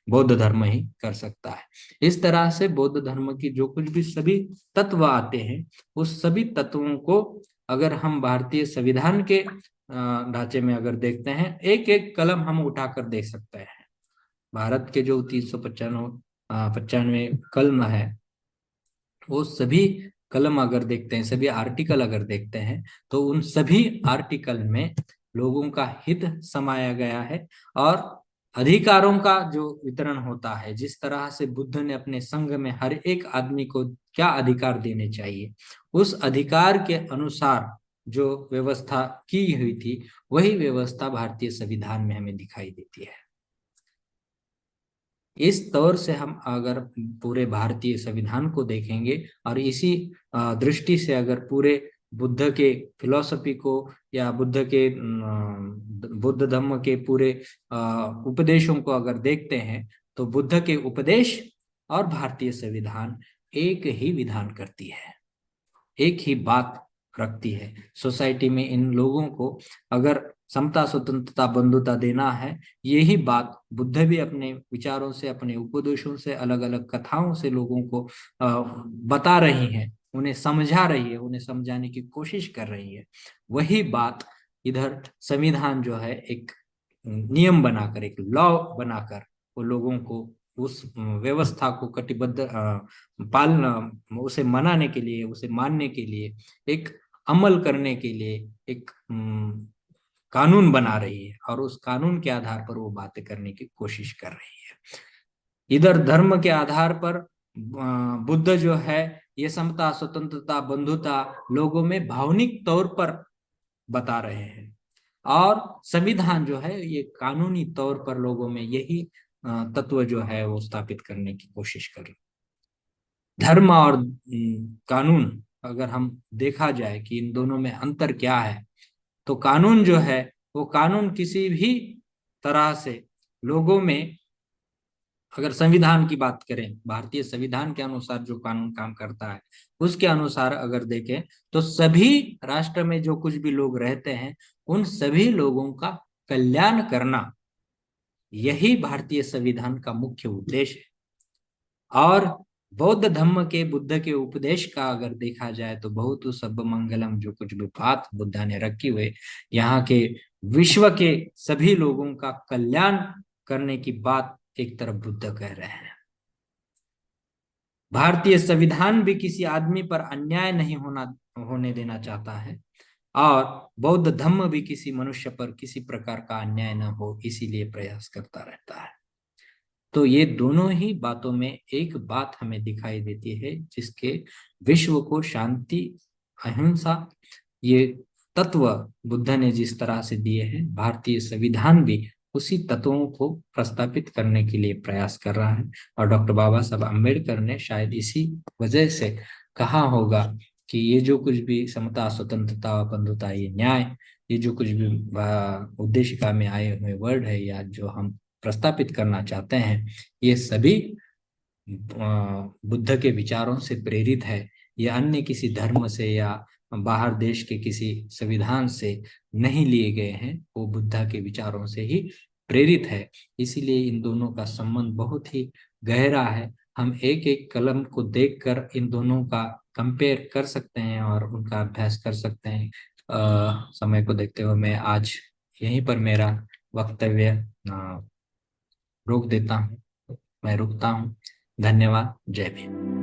बौद्ध धर्म ही कर सकता है। इस तरह से बौद्ध धर्म की जो कुछ भी सभी तत्व आते हैं, उस सभी तत्वों को अगर हम भारतीय संविधान के ढांचे में अगर देखते हैं, एक एक कलम हम उठाकर देख सकते हैं। भारत के जो 395 कलम है, वो सभी कलम अगर देखते हैं, सभी आर्टिकल अगर देखते हैं, तो उन सभी आर्टिकल में लोगों का हित समाया गया है और अधिकारों का जो वितरण होता है, जिस तरह से बुद्ध ने अपने संघ में हर एक आदमी को क्या अधिकार देने चाहिए, उस अधिकार के अनुसार जो व्यवस्था की हुई थी, वही व्यवस्था भारतीय संविधान में हमें दिखाई देती है। इस तौर से हम अगर पूरे भारतीय संविधान को देखेंगे और इसी दृष्टि से अगर पूरे बुद्ध के फिलॉसफी को या बुद्ध धर्म के पूरे उपदेशों को अगर देखते हैं, तो बुद्ध के उपदेश और भारतीय संविधान एक ही विधान करती है, एक ही बात रखती है। सोसाइटी में इन लोगों को अगर समता, स्वतंत्रता, बंधुता देना है, यही बात बुद्ध भी अपने विचारों से, अपने उपदेशों से, अलग अलग कथाओं से लोगों को बता रही है, उन्हें समझा रही है, उन्हें समझाने की कोशिश कर रही है। वही बात इधर संविधान जो है एक नियम बनाकर, एक लॉ बनाकर वो लोगों को उस व्यवस्था को कटिबद्ध पालना, उसे मनाने के लिए, उसे मानने के लिए, एक अमल करने के लिए एक कानून बना रही है और उस कानून के आधार पर वो बातें करने की कोशिश कर रही है। इधर धर्म के आधार पर बुद्ध जो है ये समता, स्वतंत्रता, बंधुता लोगों में भावनिक तौर पर बता रहे हैं, और संविधान जो है ये कानूनी तौर पर लोगों में यही तत्व जो है वो स्थापित करने की कोशिश कर रहे हैं। धर्म और कानून अगर हम देखा जाए कि इन दोनों में अंतर क्या है, तो कानून जो है वो कानून किसी भी तरह से लोगों में, अगर संविधान की बात करें, भारतीय संविधान के अनुसार जो कानून काम करता है उसके अनुसार अगर देखें, तो सभी राष्ट्र में जो कुछ भी लोग रहते हैं उन सभी लोगों का कल्याण करना, यही भारतीय संविधान का मुख्य उद्देश्य है। और बौद्ध धर्म के बुद्ध के उपदेश का अगर देखा जाए तो बहुत सब मंगलम जो कुछ भी बात बुद्ध ने रखी हुई, यहाँ के विश्व के सभी लोगों का कल्याण करने की बात एक तरफ बुद्ध कह रहे हैं। भारतीय संविधान भी किसी आदमी पर अन्याय नहीं होने देना चाहता है, और बौद्ध धर्म भी किसी मनुष्य पर किसी प्रकार का अन्याय न हो, इसीलिए प्रयास करता रहता है। तो ये दोनों ही बातों में एक बात हमें दिखाई देती है, जिसके विश्व को शांति, अहिंसा, ये तत्व बुद्ध ने जिस तरह से दिए हैं, भारतीय संविधान भी उसी तत्वों को प्रस्तापित करने के लिए प्रयास कर रहा है। और डॉक्टर बाबा साहब अम्बेडकर ने शायद इसी वजह से कहा होगा कि ये जो कुछ भी समता, स्वतंत्रता, बंधुता, ये न्याय, ये जो कुछ भी उद्देशिका में आए हुए वर्ड है या जो हम प्रस्तापित करना चाहते हैं, ये सभी बुद्ध के विचारों से प्रेरित है। ये अन्य किसी धर्म से या बाहर देश के किसी संविधान से नहीं लिए गए हैं, वो बुद्ध के विचारों से ही प्रेरित है। इसीलिए इन दोनों का संबंध बहुत ही गहरा है। हम एक एक कलम को देखकर इन दोनों का कंपेयर कर सकते हैं और उनका अभ्यास कर सकते हैं। समय को देखते हुए मैं आज यहीं पर मेरा वक्तव्य रोक देता हूँ। मैं रुकता हूँ। धन्यवाद। जय भीम।